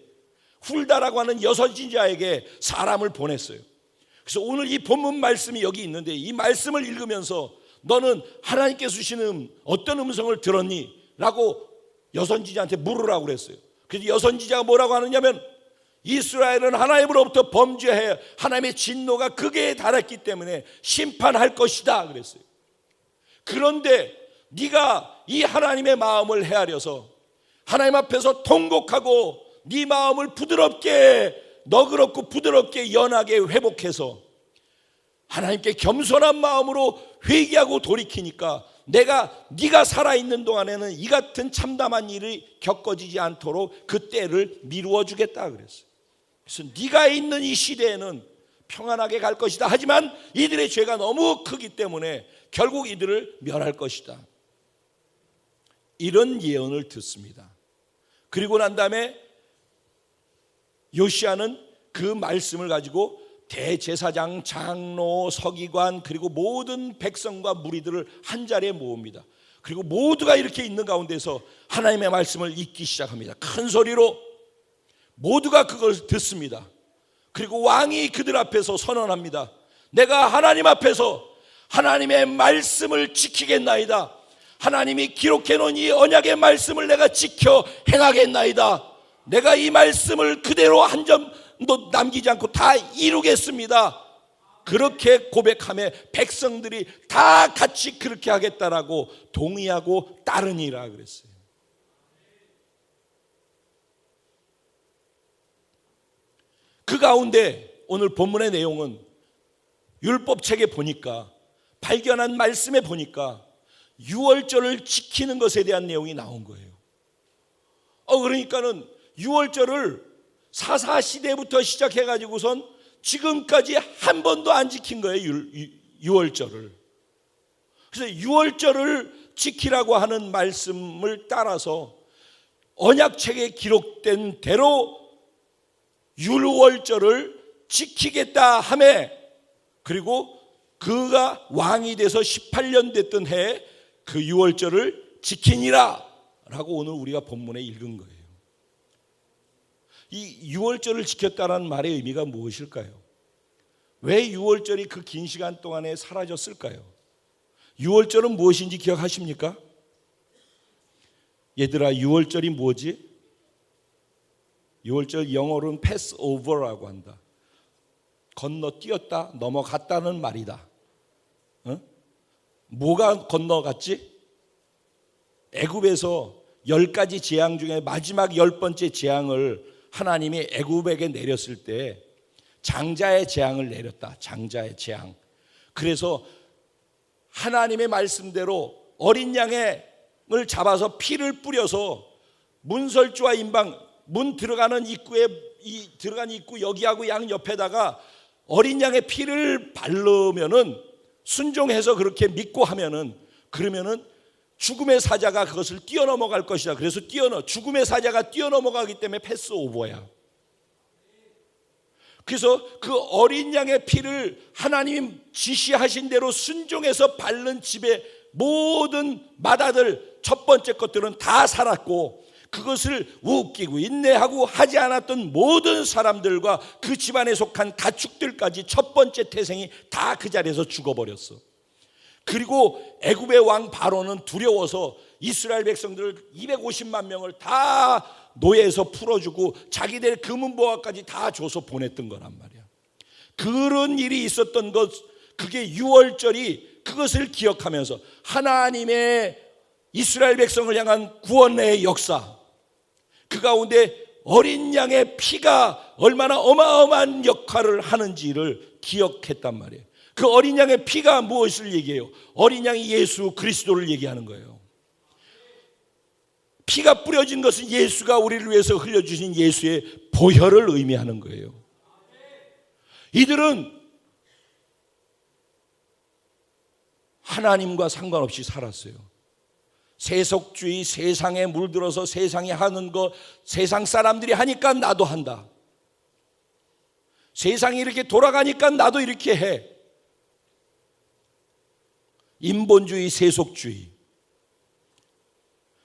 훌다라고 하는 여선지자에게 사람을 보냈어요. 그래서 오늘 이 본문 말씀이 여기 있는데 이 말씀을 읽으면서 너는 하나님께서 주시는 어떤 음성을 들었니? 라고 여선지자한테 물으라고 그랬어요. 그래서 여선지자가 뭐라고 하느냐면 이스라엘은 하나님으로부터 범죄해 하나님의 진노가 극에 달했기 때문에 심판할 것이다 그랬어요. 그런데 네가 이 하나님의 마음을 헤아려서 하나님 앞에서 통곡하고 네 마음을 부드럽게 너그럽고 부드럽게 연하게 회복해서 하나님께 겸손한 마음으로 회개하고 돌이키니까 네가 살아있는 동안에는 이 같은 참담한 일이 겪어지지 않도록 그 때를 미루어 주겠다 그랬어요. 그래서 네가 있는 이 시대에는 평안하게 갈 것이다. 하지만 이들의 죄가 너무 크기 때문에 결국 이들을 멸할 것이다. 이런 예언을 듣습니다. 그리고 난 다음에 요시야는 그 말씀을 가지고 대제사장, 장로, 서기관 그리고 모든 백성과 무리들을 한 자리에 모읍니다. 그리고 모두가 이렇게 있는 가운데서 하나님의 말씀을 읽기 시작합니다. 큰 소리로 모두가 그걸 듣습니다. 그리고 왕이 그들 앞에서 선언합니다. 내가 하나님 앞에서 하나님의 말씀을 지키겠나이다. 하나님이 기록해 놓은 이 언약의 말씀을 내가 지켜 행하겠나이다. 내가 이 말씀을 그대로 한 점도 남기지 않고 다 이루겠습니다. 그렇게 고백하며 백성들이 다 같이 그렇게 하겠다라고 동의하고 따르니라 그랬어요. 그 가운데 오늘 본문의 내용은 율법책에 보니까 발견한 말씀에 보니까 유월절을 지키는 것에 대한 내용이 나온 거예요. 그러니까는 유월절을 사사시대부터 시작해가지고선 지금까지 한 번도 안 지킨 거예요. 유월절을. 그래서 유월절을 지키라고 하는 말씀을 따라서 언약책에 기록된 대로 율월절을 지키겠다 하매 그리고 그가 왕이 돼서 18년 됐던 해에 그 유월절을 지키니라 라고 오늘 우리가 본문에 읽은 거예요. 이 유월절을 지켰다는 말의 의미가 무엇일까요? 왜 유월절이 그 긴 시간 동안에 사라졌을까요? 유월절은 무엇인지 기억하십니까? 얘들아, 유월절이 뭐지? 유월절 영어로는 패스오버라고 한다. 건너뛰었다, 넘어갔다는 말이다. 뭐가 건너갔지? 애굽에서 10가지 재앙 중에 마지막 10번째 재앙을 하나님이 애굽에게 내렸을 때 장자의 재앙을 내렸다. 장자의 재앙. 그래서 하나님의 말씀대로 어린 양을 잡아서 피를 뿌려서 문설주와 인방 문 들어가는 입구에 들어간 입구 여기하고 양 옆에다가 어린 양의 피를 바르면은 순종해서 그렇게 믿고 하면은 그러면은 죽음의 사자가 그것을 뛰어넘어갈 것이다. 그래서 죽음의 사자가 뛰어넘어가기 때문에 패스오버야. 그래서 그 어린 양의 피를 하나님 지시하신 대로 순종해서 바른 집의 모든 마다들 첫 번째 것들은 다 살았고 그것을 웃기고 인내하고 하지 않았던 모든 사람들과 그 집안에 속한 가축들까지 첫 번째 태생이 다 그 자리에서 죽어버렸어. 그리고 애굽의 왕 바로는 두려워서 이스라엘 백성들 250만 명을 다 노예에서 풀어주고 자기들 금은보화까지 다 줘서 보냈던 거란 말이야. 그런 일이 있었던 것, 그게 유월절이 그것을 기억하면서 하나님의 이스라엘 백성을 향한 구원의 역사, 그 가운데 어린 양의 피가 얼마나 어마어마한 역할을 하는지를 기억했단 말이에요. 그 어린 양의 피가 무엇을 얘기해요? 어린 양이 예수 그리스도를 얘기하는 거예요. 피가 뿌려진 것은 예수가 우리를 위해서 흘려주신 예수의 보혈을 의미하는 거예요. 이들은 하나님과 상관없이 살았어요. 세속주의, 세상에 물들어서 세상이 하는 거 세상 사람들이 하니까 나도 한다. 세상이 이렇게 돌아가니까 나도 이렇게 해. 인본주의, 세속주의.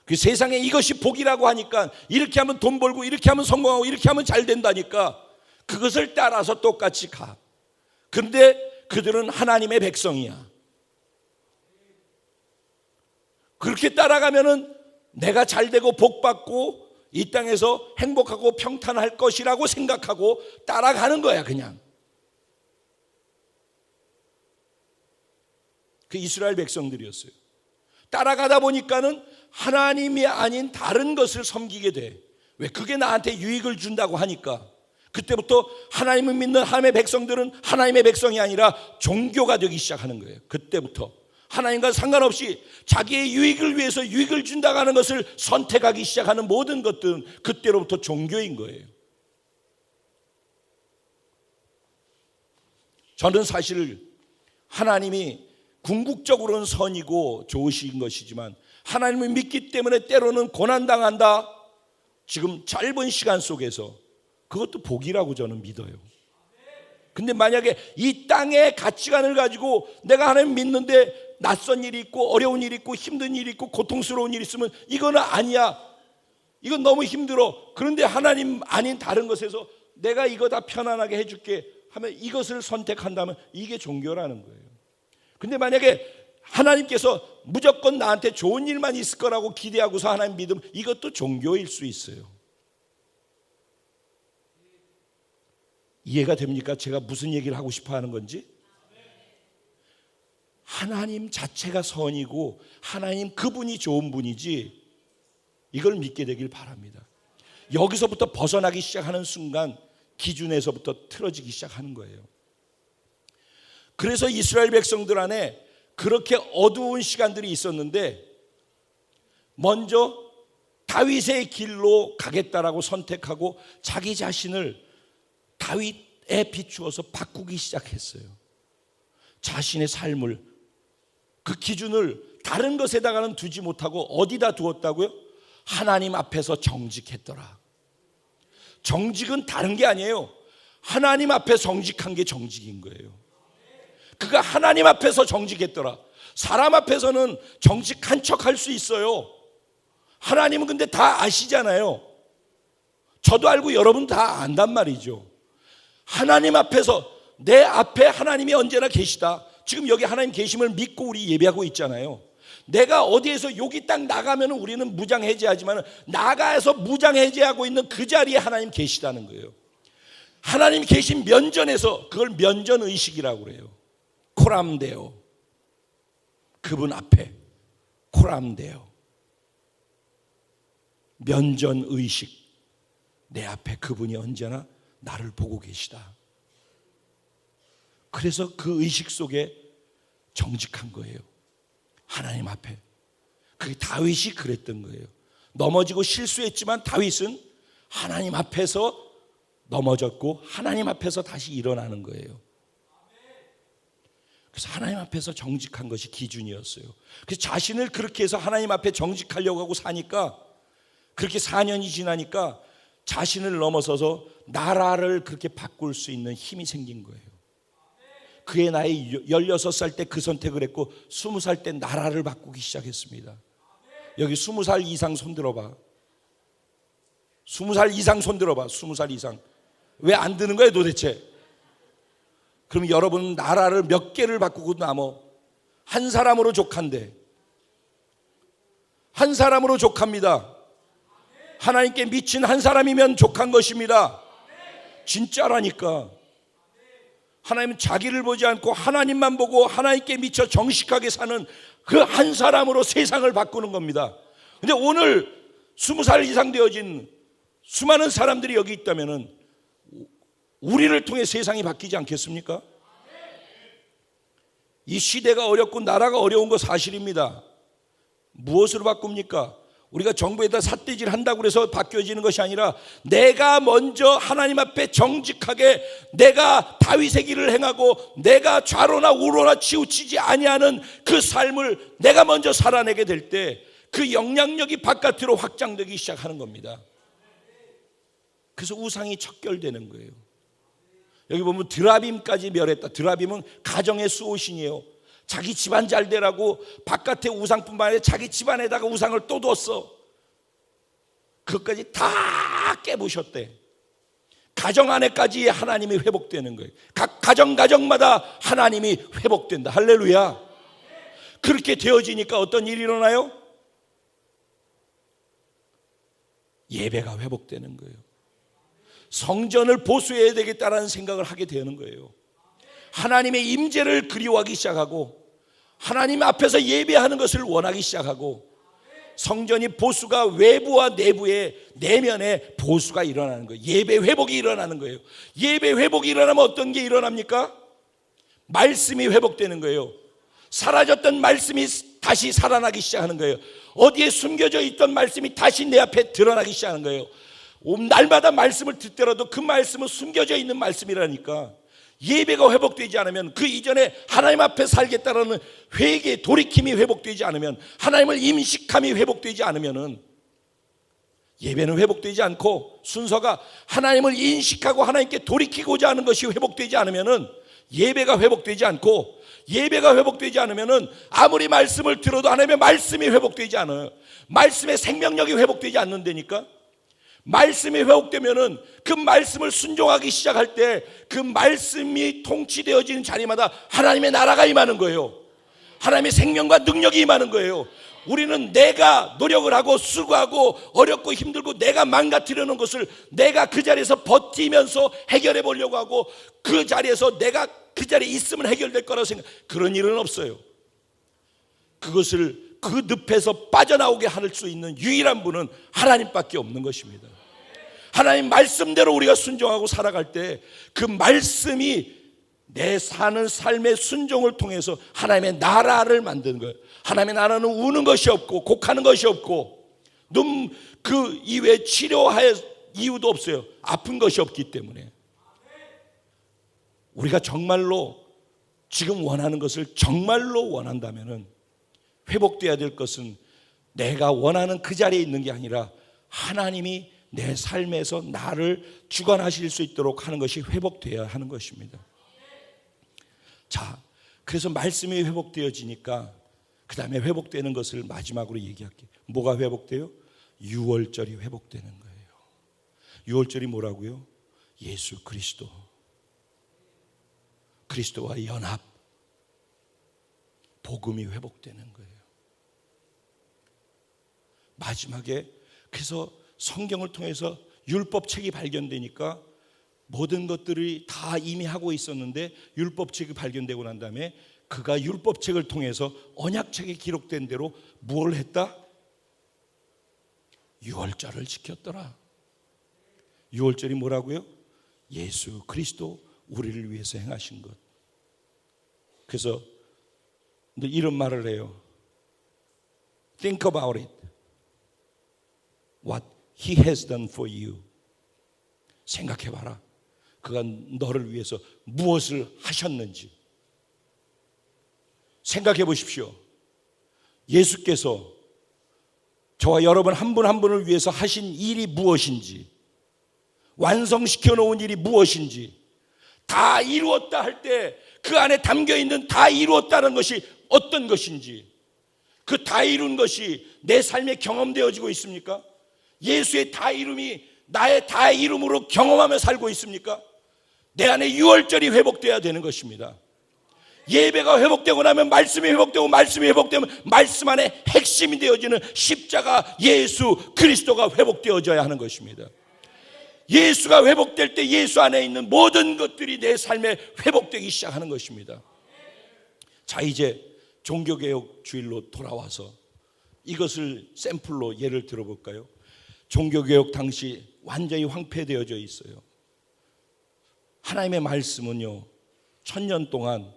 그 세상에 이것이 복이라고 하니까 이렇게 하면 돈 벌고 이렇게 하면 성공하고 이렇게 하면 잘 된다니까 그것을 따라서 똑같이 가. 그런데 그들은 하나님의 백성이야. 그렇게 따라가면은 내가 잘 되고 복 받고 이 땅에서 행복하고 평탄할 것이라고 생각하고 따라가는 거야, 그냥. 그 이스라엘 백성들이었어요. 따라가다 보니까는 하나님이 아닌 다른 것을 섬기게 돼. 왜? 그게 나한테 유익을 준다고 하니까. 그때부터 하나님을 믿는 하나님의 백성들은 하나님의 백성이 아니라 종교가 되기 시작하는 거예요. 그때부터 하나님과 상관없이 자기의 유익을 위해서 유익을 준다고 하는 것을 선택하기 시작하는 모든 것들은 그때로부터 종교인 거예요. 저는 사실 하나님이 궁극적으로는 선이고 좋으신 것이지만 하나님을 믿기 때문에 때로는 고난당한다. 지금 짧은 시간 속에서 그것도 복이라고 저는 믿어요. 근데 만약에 이 땅의 가치관을 가지고 내가 하나님 믿는데 낯선 일이 있고 어려운 일이 있고 힘든 일이 있고 고통스러운 일이 있으면 이거는 아니야. 이건 너무 힘들어. 그런데 하나님 아닌 다른 것에서 내가 이거 다 편안하게 해줄게 하면 이것을 선택한다면 이게 종교라는 거예요. 근데 만약에 하나님께서 무조건 나한테 좋은 일만 있을 거라고 기대하고서 하나님 믿으면 이것도 종교일 수 있어요. 이해가 됩니까? 제가 무슨 얘기를 하고 싶어 하는 건지? 하나님 자체가 선이고 하나님 그분이 좋은 분이지 이걸 믿게 되길 바랍니다. 여기서부터 벗어나기 시작하는 순간 기준에서부터 틀어지기 시작하는 거예요. 그래서 이스라엘 백성들 안에 그렇게 어두운 시간들이 있었는데 먼저 다윗의 길로 가겠다라고 선택하고 자기 자신을 다윗에 비추어서 바꾸기 시작했어요. 자신의 삶을 그 기준을 다른 것에다가는 두지 못하고 어디다 두었다고요? 하나님 앞에서 정직했더라. 정직은 다른 게 아니에요. 하나님 앞에 정직한 게 정직인 거예요. 그가 하나님 앞에서 정직했더라. 사람 앞에서는 정직한 척 할 수 있어요. 하나님은 근데 다 아시잖아요. 저도 알고 여러분 다 안단 말이죠. 하나님 앞에서 내 앞에 하나님이 언제나 계시다. 지금 여기 하나님 계심을 믿고 우리 예배하고 있잖아요. 내가 어디에서 여기 딱 나가면 우리는 무장해제하지만 나가서 무장해제하고 있는 그 자리에 하나님 계시다는 거예요. 하나님 계신 면전에서 그걸 면전의식이라고 그래요. 코람데오. 그분 앞에 코람데오. 면전의식. 내 앞에 그분이 언제나 나를 보고 계시다. 그래서 그 의식 속에 정직한 거예요. 하나님 앞에. 그게 다윗이 그랬던 거예요. 넘어지고 실수했지만 다윗은 하나님 앞에서 넘어졌고 하나님 앞에서 다시 일어나는 거예요. 그래서 하나님 앞에서 정직한 것이 기준이었어요. 그래서 자신을 그렇게 해서 하나님 앞에 정직하려고 하고 사니까 그렇게 4년이 지나니까 자신을 넘어서서 나라를 그렇게 바꿀 수 있는 힘이 생긴 거예요. 그의 나이 16살 때 그 선택을 했고 20살 때 나라를 바꾸기 시작했습니다. 여기 20살 이상 손 들어봐. 20살 이상 손 들어봐. 20살 이상. 왜 안 드는 거예요 도대체? 그럼 여러분은 나라를 몇 개를 바꾸고 남어? 한 사람으로 족한데. 한 사람으로 족합니다. 하나님께 미친 한 사람이면 족한 것입니다. 진짜라니까. 하나님은 자기를 보지 않고 하나님만 보고 하나님께 미쳐 정직하게 사는 그 한 사람으로 세상을 바꾸는 겁니다. 근데 오늘 20살 이상 되어진 수많은 사람들이 여기 있다면은 우리를 통해 세상이 바뀌지 않겠습니까? 이 시대가 어렵고 나라가 어려운 거 사실입니다. 무엇으로 바꿉니까? 우리가 정부에다 삿대질 한다고 해서 바뀌어지는 것이 아니라 내가 먼저 하나님 앞에 정직하게 내가 다윗의 길을 행하고 내가 좌로나 우로나 치우치지 아니하는 그 삶을 내가 먼저 살아내게 될 때 그 영향력이 바깥으로 확장되기 시작하는 겁니다. 그래서 우상이 척결되는 거예요. 여기 보면 드라빔까지 멸했다. 드라빔은 가정의 수호신이에요. 자기 집안 잘 되라고 바깥에 우상뿐만 아니라 자기 집안에다가 우상을 또 뒀어. 그것까지 다 깨부셨대. 가정 안에까지 하나님이 회복되는 거예요. 각 가정마다 하나님이 회복된다. 할렐루야. 그렇게 되어지니까 어떤 일이 일어나요? 예배가 회복되는 거예요. 성전을 보수해야 되겠다라는 생각을 하게 되는 거예요. 하나님의 임재를 그리워하기 시작하고 하나님 앞에서 예배하는 것을 원하기 시작하고 성전이 보수가 외부와 내부의 내면에 보수가 일어나는 거예요. 예배 회복이 일어나는 거예요. 예배 회복이 일어나면 어떤 게 일어납니까? 말씀이 회복되는 거예요. 사라졌던 말씀이 다시 살아나기 시작하는 거예요. 어디에 숨겨져 있던 말씀이 다시 내 앞에 드러나기 시작하는 거예요. 날마다 말씀을 듣더라도 그 말씀은 숨겨져 있는 말씀이라니까. 예배가 회복되지 않으면, 그 이전에 하나님 앞에 살겠다라는 회개, 돌이킴이 회복되지 않으면, 하나님을 임식함이 회복되지 않으면 예배는 회복되지 않고, 순서가 하나님을 인식하고 하나님께 돌이키고자 하는 것이 회복되지 않으면 예배가 회복되지 않고, 예배가 회복되지 않으면 아무리 말씀을 들어도 하나님의 말씀이 회복되지 않아요. 말씀의 생명력이 회복되지 않는다니까. 말씀이 회복되면은 그 말씀을 순종하기 시작할 때 그 말씀이 통치되어지는 자리마다 하나님의 나라가 임하는 거예요. 하나님의 생명과 능력이 임하는 거예요. 우리는 내가 노력을 하고 수고하고 어렵고 힘들고 내가 망가뜨리는 것을 내가 그 자리에서 버티면서 해결해 보려고 하고, 그 자리에서 내가 그 자리에 있으면 해결될 거라고 생각, 그런 일은 없어요. 그것을 그 늪에서 빠져나오게 할 수 있는 유일한 분은 하나님밖에 없는 것입니다. 하나님 말씀대로 우리가 순종하고 살아갈 때 그 말씀이 내 사는 삶의 순종을 통해서 하나님의 나라를 만드는 거예요. 하나님의 나라는 우는 것이 없고 곡하는 것이 없고 그 이외에 치료할 이유도 없어요. 아픈 것이 없기 때문에. 우리가 정말로 지금 원하는 것을 정말로 원한다면 회복되어야 될 것은 내가 원하는 그 자리에 있는 게 아니라 하나님이 내 삶에서 나를 주관하실 수 있도록 하는 것이 회복되어야 하는 것입니다. 자, 그래서 말씀이 회복되어지니까 그 다음에 회복되는 것을 마지막으로 얘기할게요. 뭐가 회복돼요? 유월절이 회복되는 거예요. 유월절이 뭐라고요? 예수 그리스도와 연합, 복음이 회복되는 거예요. 마지막에 그래서 성경을 통해서 율법책이 발견되니까 모든 것들이 다 이미 하고 있었는데 율법책이 발견되고 난 다음에 그가 율법책을 통해서 언약책에 기록된 대로 무엇을 했다? 유월절을 지켰더라. 유월절이 뭐라고요? 예수 그리스도 우리를 위해서 행하신 것. 그래서 이런 말을 해요. Think about it. What He has done for you. 생각해봐라. 그가 너를 위해서 무엇을 하셨는지 생각해 보십시오. 예수께서 저와 여러분 한 분 한 분을 위해서 하신 일이 무엇인지, 완성시켜 놓은 일이 무엇인지, 다 이루었다 할 때 그 안에 담겨있는 다 이루었다는 것이 어떤 것인지, 그 다 이룬 것이 내 삶에 경험되어지고 있습니까? 예수의 다 이름이 나의 다 이름으로 경험하며 살고 있습니까? 내 안에 유월절이 회복되어야 되는 것입니다. 예배가 회복되고 나면 말씀이 회복되고, 말씀이 회복되면 말씀 안에 핵심이 되어지는 십자가 예수 그리스도가 회복되어져야 하는 것입니다. 예수가 회복될 때 예수 안에 있는 모든 것들이 내 삶에 회복되기 시작하는 것입니다. 자, 이제 종교개혁 주일로 돌아와서 이것을 샘플로 예를 들어볼까요? 종교개혁 당시 완전히 황폐되어져 있어요. 하나님의 말씀은요, 1000년 동안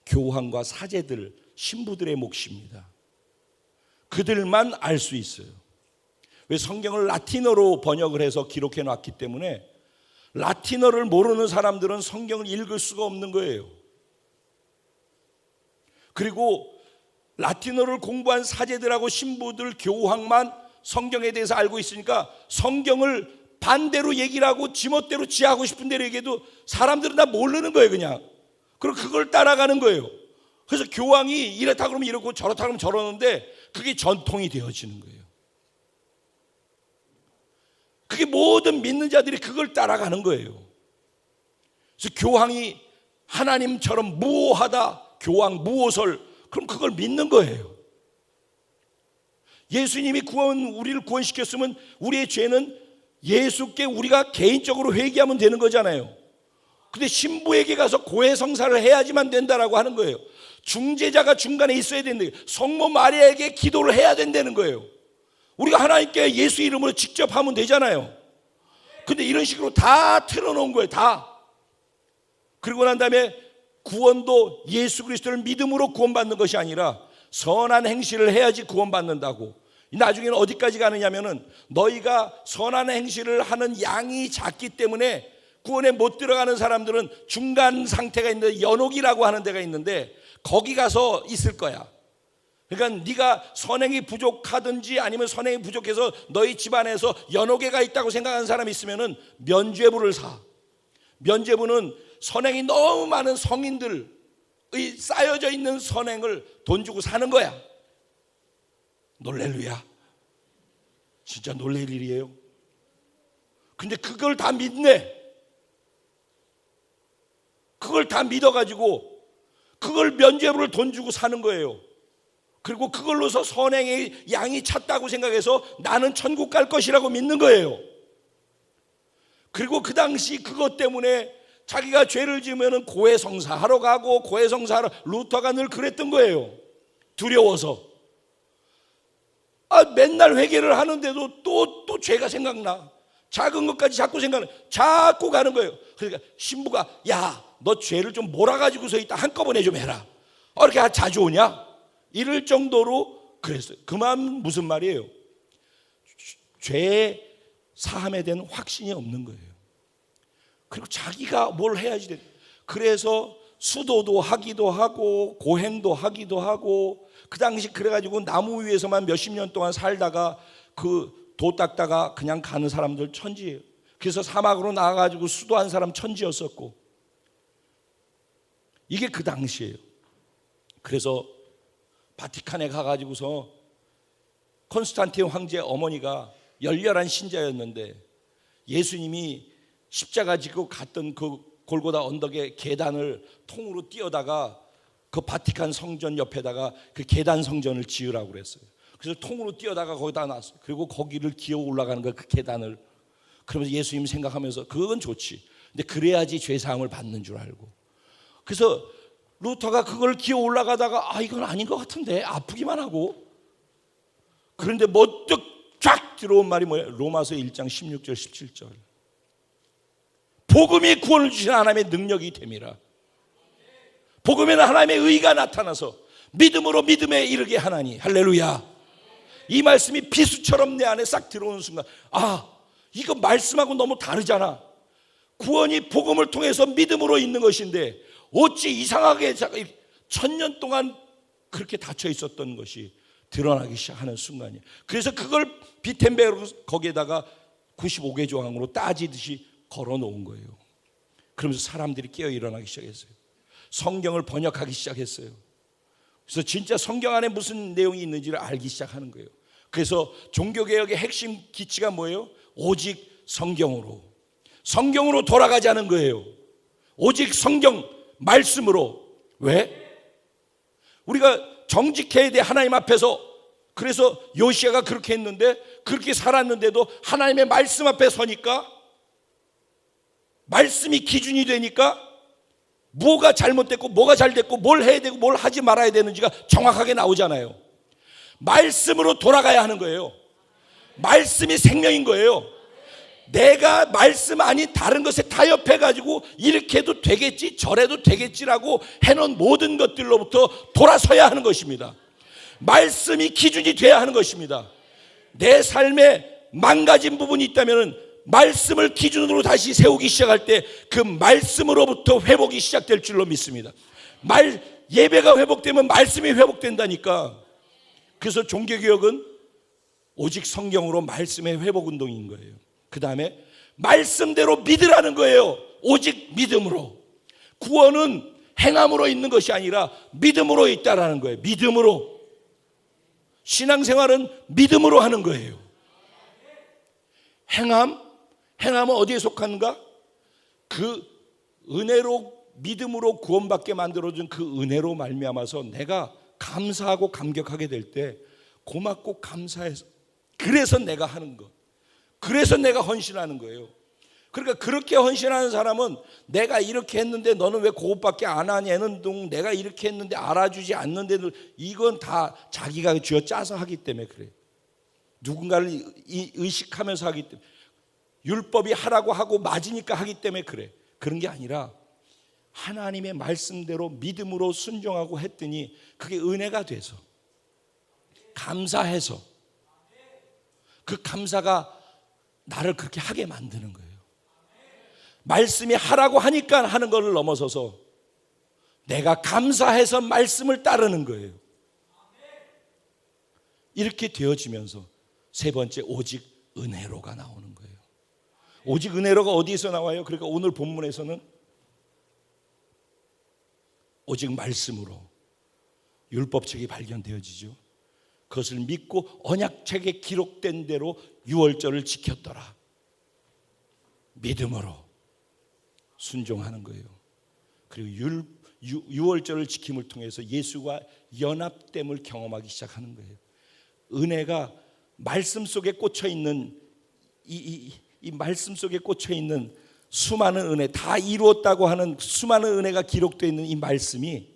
교황과 사제들, 신부들의 몫입니다. 그들만 알 수 있어요. 왜? 성경을 라틴어로 번역을 해서 기록해 놨기 때문에 라틴어를 모르는 사람들은 성경을 읽을 수가 없는 거예요. 그리고 라틴어를 공부한 사제들하고 신부들, 교황만 성경에 대해서 알고 있으니까 성경을 반대로 얘기를 하고 지멋대로 지하고 싶은 대로 얘기해도 사람들은 다 모르는 거예요. 그냥 그리고 그걸 따라가는 거예요. 그래서 교황이 이렇다 그러면 이렇고 저렇다 그러면 저러는데 그게 전통이 되어지는 거예요. 그게 모든 믿는 자들이 그걸 따라가는 거예요. 그래서 교황이 하나님처럼 무오하다, 교황 무오설, 그럼 그걸 믿는 거예요. 예수님이 우리를 구원시켰으면 우리의 죄는 예수께 우리가 개인적으로 회개하면 되는 거잖아요. 근데 신부에게 가서 고해성사를 해야지만 된다라고 하는 거예요. 중재자가 중간에 있어야 된다. 성모 마리아에게 기도를 해야 된다는 거예요. 우리가 하나님께 예수 이름으로 직접 하면 되잖아요. 근데 이런 식으로 다 틀어놓은 거예요. 다. 그리고 난 다음에 구원도 예수 그리스도를 믿음으로 구원받는 것이 아니라 선한 행실을 해야지 구원받는다고. 나중에는 어디까지 가느냐면은 너희가 선한 행실을 하는 양이 작기 때문에 구원에 못 들어가는 사람들은 중간 상태가 있는데 연옥이라고 하는 데가 있는데 거기 가서 있을 거야. 그러니까 네가 선행이 부족하든지 아니면 선행이 부족해서 너희 집안에서 연옥에가 있다고 생각하는 사람이 있으면은 면죄부를 사. 면죄부는 선행이 너무 많은 성인들의 쌓여져 있는 선행을 돈 주고 사는 거야. 놀랄루야. 진짜 놀랄 일이에요. 근데 그걸 다 믿네. 그걸 다 믿어가지고 그걸 면죄부를 돈 주고 사는 거예요. 그리고 그걸로서 선행의 양이 찼다고 생각해서 나는 천국 갈 것이라고 믿는 거예요. 그리고 그 당시 그것 때문에 자기가 죄를 지으면 고해성사하러 가고 고해성사하러 루터가 늘 그랬던 거예요. 두려워서. 맨날 회개를 하는데도 또 죄가 생각나. 작은 것까지 자꾸 생각나. 자꾸 가는 거예요. 그러니까 신부가 야, 너 죄를 좀 몰아가지고서 있다 한꺼번에 좀 해라. 이렇게 자주 오냐? 이럴 정도로 그랬어요. 그 말 무슨 말이에요? 죄 사함에 대한 확신이 없는 거예요. 그리고 자기가 뭘 해야지 돼. 그래서 수도도 하기도 하고 고행도 하기도 하고 그 당시 그래가지고 나무 위에서만 몇십 년 동안 살다가 그 도 닦다가 그냥 가는 사람들 천지예요. 그래서 사막으로 나가가지고 수도한 사람 천지였었고 이게 그 당시예요. 그래서 바티칸에 가가지고서 콘스탄틴 황제 어머니가 열렬한 신자였는데 예수님이 십자가 지고 갔던 그 골고다 언덕의 계단을 통으로 뛰어다가 그 바티칸 성전 옆에다가 그 계단 성전을 지으라고 그랬어요. 그래서 통으로 뛰어다가 거기다 놨어요. 그리고 거기를 기어 올라가는 거예요. 그 계단을. 그러면서 예수님 생각하면서 그건 좋지. 근데 그래야지 죄사함을 받는 줄 알고. 그래서 루터가 그걸 기어 올라가다가 이건 아닌 것 같은데 아프기만 하고. 그런데 머뜩 쫙 들어온 말이 뭐예요? 로마서 1장 16절 17절. 복음이 구원을 주신 하나님의 능력이 됨이라. 복음에는 하나님의 의가 나타나서 믿음으로 믿음에 이르게 하나니. 할렐루야. 이 말씀이 비수처럼 내 안에 싹 들어오는 순간 이거 말씀하고 너무 다르잖아. 구원이 복음을 통해서 믿음으로 있는 것인데 어찌 이상하게 1000년 동안 그렇게 닫혀 있었던 것이 드러나기 시작하는 순간이에요. 그래서 그걸 비텐베르그 거기에다가 95개 조항으로 따지듯이 걸어놓은 거예요. 그러면서 사람들이 깨어 일어나기 시작했어요. 성경을 번역하기 시작했어요. 그래서 진짜 성경 안에 무슨 내용이 있는지를 알기 시작하는 거예요. 그래서 종교개혁의 핵심 기치가 뭐예요? 오직 성경으로 돌아가자는 거예요. 오직 성경 말씀으로. 왜? 우리가 정직해야 돼 하나님 앞에서. 그래서 요시야가 그렇게 했는데 그렇게 살았는데도 하나님의 말씀 앞에 서니까 말씀이 기준이 되니까 뭐가 잘못됐고 뭐가 잘됐고 뭘 해야 되고 뭘 하지 말아야 되는지가 정확하게 나오잖아요. 말씀으로 돌아가야 하는 거예요. 말씀이 생명인 거예요. 내가 말씀 아닌 다른 것에 타협해가지고 이렇게 해도 되겠지 저래도 되겠지라고 해놓은 모든 것들로부터 돌아서야 하는 것입니다. 말씀이 기준이 돼야 하는 것입니다. 내 삶에 망가진 부분이 있다면 말씀을 기준으로 다시 세우기 시작할 때 그 말씀으로부터 회복이 시작될 줄로 믿습니다. 예배가 회복되면 말씀이 회복된다니까. 그래서 종교개혁은 오직 성경으로 말씀의 회복 운동인 거예요. 그 다음에 말씀대로 믿으라는 거예요. 오직 믿음으로. 구원은 행함으로 있는 것이 아니라 믿음으로 있다라는 거예요. 믿음으로. 신앙생활은 믿음으로 하는 거예요. 행함은 어디에 속하는가? 그 은혜로, 믿음으로 구원받게 만들어준 그 은혜로 말미암아서 내가 감사하고 감격하게 될 때 고맙고 감사해서, 그래서 내가 하는 것, 그래서 내가 헌신하는 거예요. 그러니까 그렇게 헌신하는 사람은 내가 이렇게 했는데 너는 왜 그것밖에 안 하냐는 둥, 내가 이렇게 했는데 알아주지 않는데, 이건 다 자기가 쥐어짜서 하기 때문에 그래요. 누군가를 의식하면서 하기 때문에, 율법이 하라고 하고 맞으니까 하기 때문에 그래. 그런 게 아니라 하나님의 말씀대로 믿음으로 순종하고 했더니 그게 은혜가 돼서, 감사해서, 그 감사가 나를 그렇게 하게 만드는 거예요. 말씀이 하라고 하니까 하는 것을 넘어서서 내가 감사해서 말씀을 따르는 거예요. 이렇게 되어지면서 세 번째, 오직 은혜로가 나오는 거예요. 오직 은혜로가 어디에서 나와요? 그러니까 오늘 본문에서는 오직 말씀으로 율법책이 발견되어지죠. 그것을 믿고 언약책에 기록된 대로 유월절을 지켰더라. 믿음으로 순종하는 거예요. 그리고 유월절을 지킴을 통해서 예수와 연합됨을 경험하기 시작하는 거예요. 은혜가 말씀 속에 꽂혀 있는 이 말씀 속에 꽂혀 있는 수많은 은혜, 다 이루었다고 하는 수많은 은혜가 기록되어 있는 이 말씀이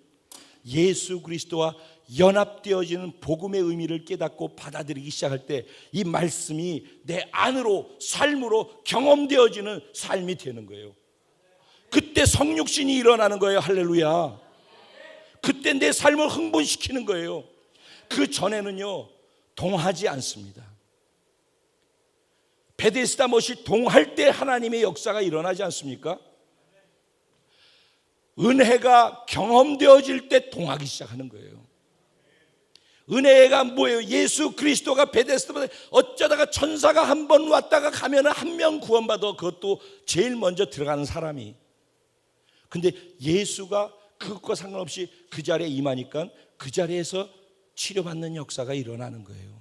예수 그리스도와 연합되어지는 복음의 의미를 깨닫고 받아들이기 시작할 때 이 말씀이 내 안으로, 삶으로 경험되어지는 삶이 되는 거예요. 그때 성육신이 일어나는 거예요. 할렐루야. 그때 내 삶을 흥분시키는 거예요. 그 전에는요, 동하지 않습니다. 베데스다 못이 동할 때 하나님의 역사가 일어나지 않습니까? 은혜가 경험되어질 때 동하기 시작하는 거예요. 은혜가 뭐예요? 예수 그리스도가 베데스다에 어쩌다가 천사가 한 번 왔다가 가면 한 명 구원받아. 그것도 제일 먼저 들어가는 사람이. 근데 예수가 그것과 상관없이 그 자리에 임하니까 그 자리에서 치료받는 역사가 일어나는 거예요.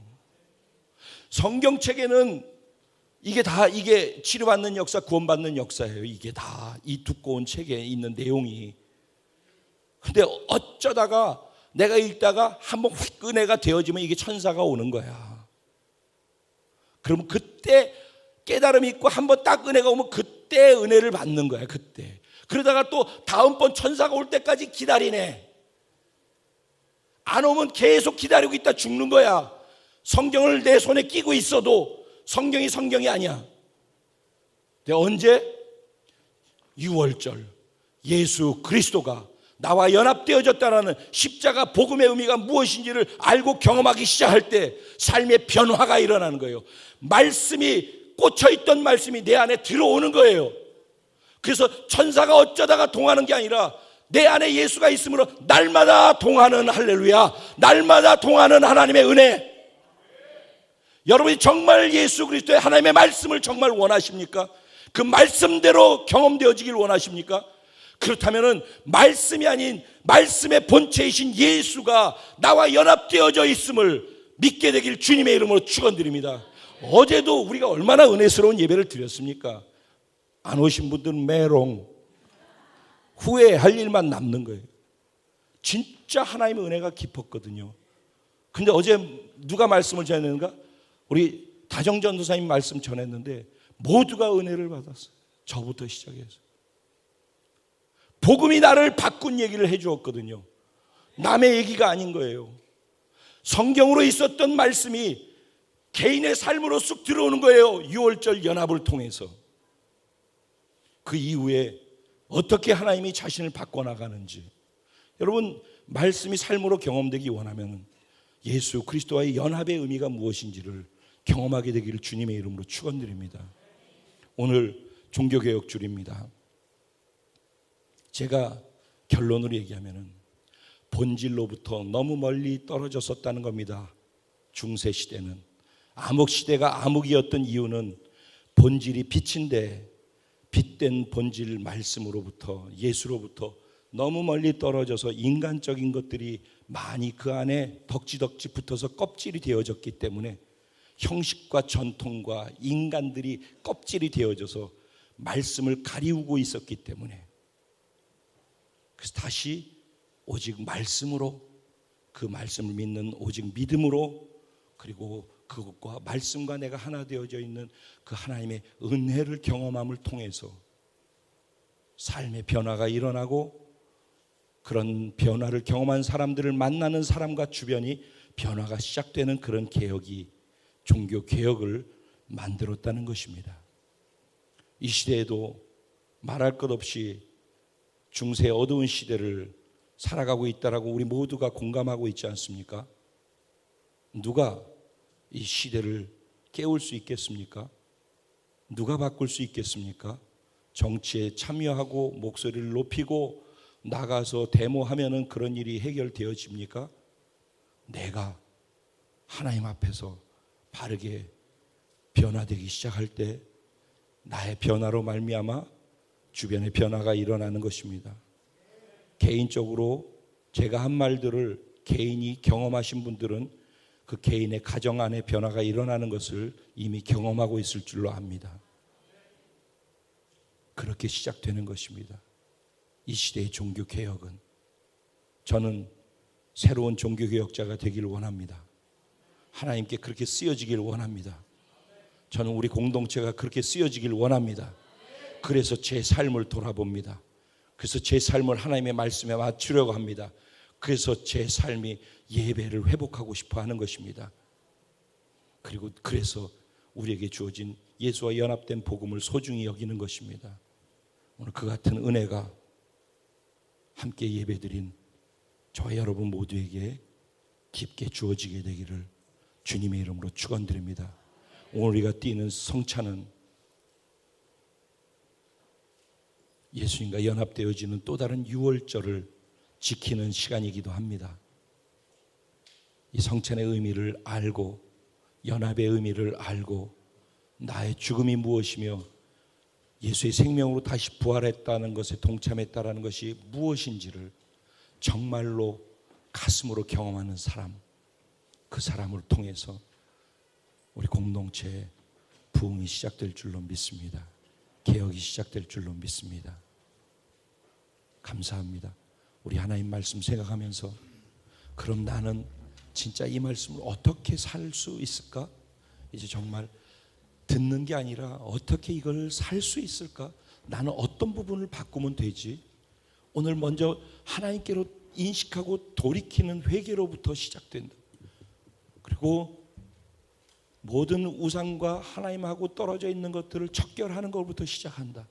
성경책에는 이게 치료받는 역사, 구원받는 역사예요. 이게 다 이 두꺼운 책에 있는 내용이. 근데 어쩌다가 내가 읽다가 한번 휙 은혜가 되어지면 이게 천사가 오는 거야. 그럼 그때 깨달음이 있고 한번 딱 은혜가 오면 그때 은혜를 받는 거야. 그때. 그러다가 또 다음번 천사가 올 때까지 기다리네. 안 오면 계속 기다리고 있다 죽는 거야. 성경을 내 손에 끼고 있어도 성경이 아니야. 근데 언제? 유월절, 예수 그리스도가 나와 연합되어졌다는 십자가 복음의 의미가 무엇인지를 알고 경험하기 시작할 때 삶의 변화가 일어나는 거예요. 말씀이 꽂혀있던 말씀이 내 안에 들어오는 거예요. 그래서 천사가 어쩌다가 동하는 게 아니라 내 안에 예수가 있으므로 날마다 동하는, 할렐루야, 날마다 동하는 하나님의 은혜. 여러분이 정말 예수 그리스도의 하나님의 말씀을 정말 원하십니까? 그 말씀대로 경험되어지길 원하십니까? 그렇다면 말씀이 아닌 말씀의 본체이신 예수가 나와 연합되어져 있음을 믿게 되길 주님의 이름으로 축원드립니다. 어제도 우리가 얼마나 은혜스러운 예배를 드렸습니까? 안 오신 분들은 메롱, 후회할 일만 남는 거예요. 진짜 하나님의 은혜가 깊었거든요. 근데 어제 누가 말씀을 전했는가? 우리 다정전도사님 말씀 전했는데 모두가 은혜를 받았어요. 저부터 시작해서. 복음이 나를 바꾼 얘기를 해주었거든요. 남의 얘기가 아닌 거예요. 성경으로 있었던 말씀이 개인의 삶으로 쑥 들어오는 거예요. 유월절 연합을 통해서. 그 이후에 어떻게 하나님이 자신을 바꿔나가는지, 여러분 말씀이 삶으로 경험되기 원하면 예수 그리스도와의 연합의 의미가 무엇인지를 경험하게 되기를 주님의 이름으로 축원드립니다. 오늘 종교개혁 줄입니다. 제가 결론으로 얘기하면 본질로부터 너무 멀리 떨어졌었다는 겁니다. 중세 시대는. 암흑 시대가 암흑이었던 이유는 본질이 빛인데 빛된 본질 말씀으로부터, 예수로부터 너무 멀리 떨어져서 인간적인 것들이 많이 그 안에 덕지덕지 붙어서 껍질이 되어졌기 때문에, 형식과 전통과 인간들이 껍질이 되어져서 말씀을 가리우고 있었기 때문에, 그래서 다시 오직 말씀으로, 그 말씀을 믿는 오직 믿음으로, 그리고 그것과 말씀과 내가 하나 되어져 있는 그 하나님의 은혜를 경험함을 통해서 삶의 변화가 일어나고, 그런 변화를 경험한 사람들을 만나는 사람과 주변이 변화가 시작되는 그런 개혁이, 종교 개혁을 만들었다는 것입니다. 이 시대에도 말할 것 없이 중세의 어두운 시대를 살아가고 있다라고 우리 모두가 공감하고 있지 않습니까? 누가 이 시대를 깨울 수 있겠습니까? 누가 바꿀 수 있겠습니까? 정치에 참여하고 목소리를 높이고 나가서 데모하면은 그런 일이 해결되어집니까? 내가 하나님 앞에서 바르게 변화되기 시작할 때 나의 변화로 말미암아 주변의 변화가 일어나는 것입니다. 개인적으로 제가 한 말들을 개인이 경험하신 분들은 그 개인의 가정 안에 변화가 일어나는 것을 이미 경험하고 있을 줄로 압니다. 그렇게 시작되는 것입니다. 이 시대의 종교개혁은, 저는 새로운 종교개혁자가 되기를 원합니다. 하나님께 그렇게 쓰여지기를 원합니다. 저는 우리 공동체가 그렇게 쓰여지기를 원합니다. 그래서 제 삶을 돌아봅니다. 그래서 제 삶을 하나님의 말씀에 맞추려고 합니다. 그래서 제 삶이 예배를 회복하고 싶어 하는 것입니다. 그리고 그래서 우리에게 주어진 예수와 연합된 복음을 소중히 여기는 것입니다. 오늘 그 같은 은혜가 함께 예배드린 저와 여러분 모두에게 깊게 주어지게 되기를 주님의 이름으로 축원드립니다. 오늘 우리가 뛰는 성찬은 예수님과 연합되어지는 또 다른 유월절을 지키는 시간이기도 합니다. 이 성찬의 의미를 알고, 연합의 의미를 알고, 나의 죽음이 무엇이며 예수의 생명으로 다시 부활했다는 것에 동참했다는 것이 무엇인지를 정말로 가슴으로 경험하는 사람, 그 사람을 통해서 우리 공동체의 부흥이 시작될 줄로 믿습니다. 개혁이 시작될 줄로 믿습니다. 감사합니다. 우리 하나님 말씀 생각하면서, 그럼 나는 진짜 이 말씀을 어떻게 살 수 있을까? 이제 정말 듣는 게 아니라 어떻게 이걸 살 수 있을까? 나는 어떤 부분을 바꾸면 되지? 오늘 먼저 하나님께로 인식하고 돌이키는 회개로부터 시작된다. 그리고 모든 우상과 하나님하고 떨어져 있는 것들을 척결하는 것부터 시작한다.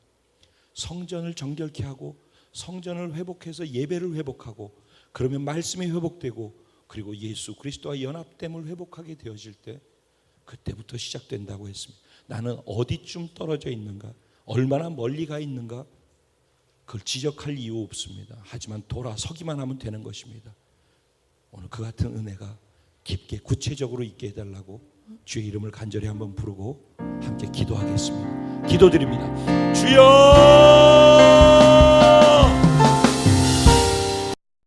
성전을 정결케 하고 성전을 회복해서 예배를 회복하고, 그러면 말씀이 회복되고, 그리고 예수 그리스도와 연합됨을 회복하게 되어질 때 그때부터 시작된다고 했습니다. 나는 어디쯤 떨어져 있는가, 얼마나 멀리 가 있는가, 그걸 지적할 이유 없습니다. 하지만 돌아서기만 하면 되는 것입니다. 오늘 그 같은 은혜가 깊게 구체적으로 있게 해달라고 주의 이름을 간절히 한번 부르고 함께 기도하겠습니다. 기도드립니다. 주여!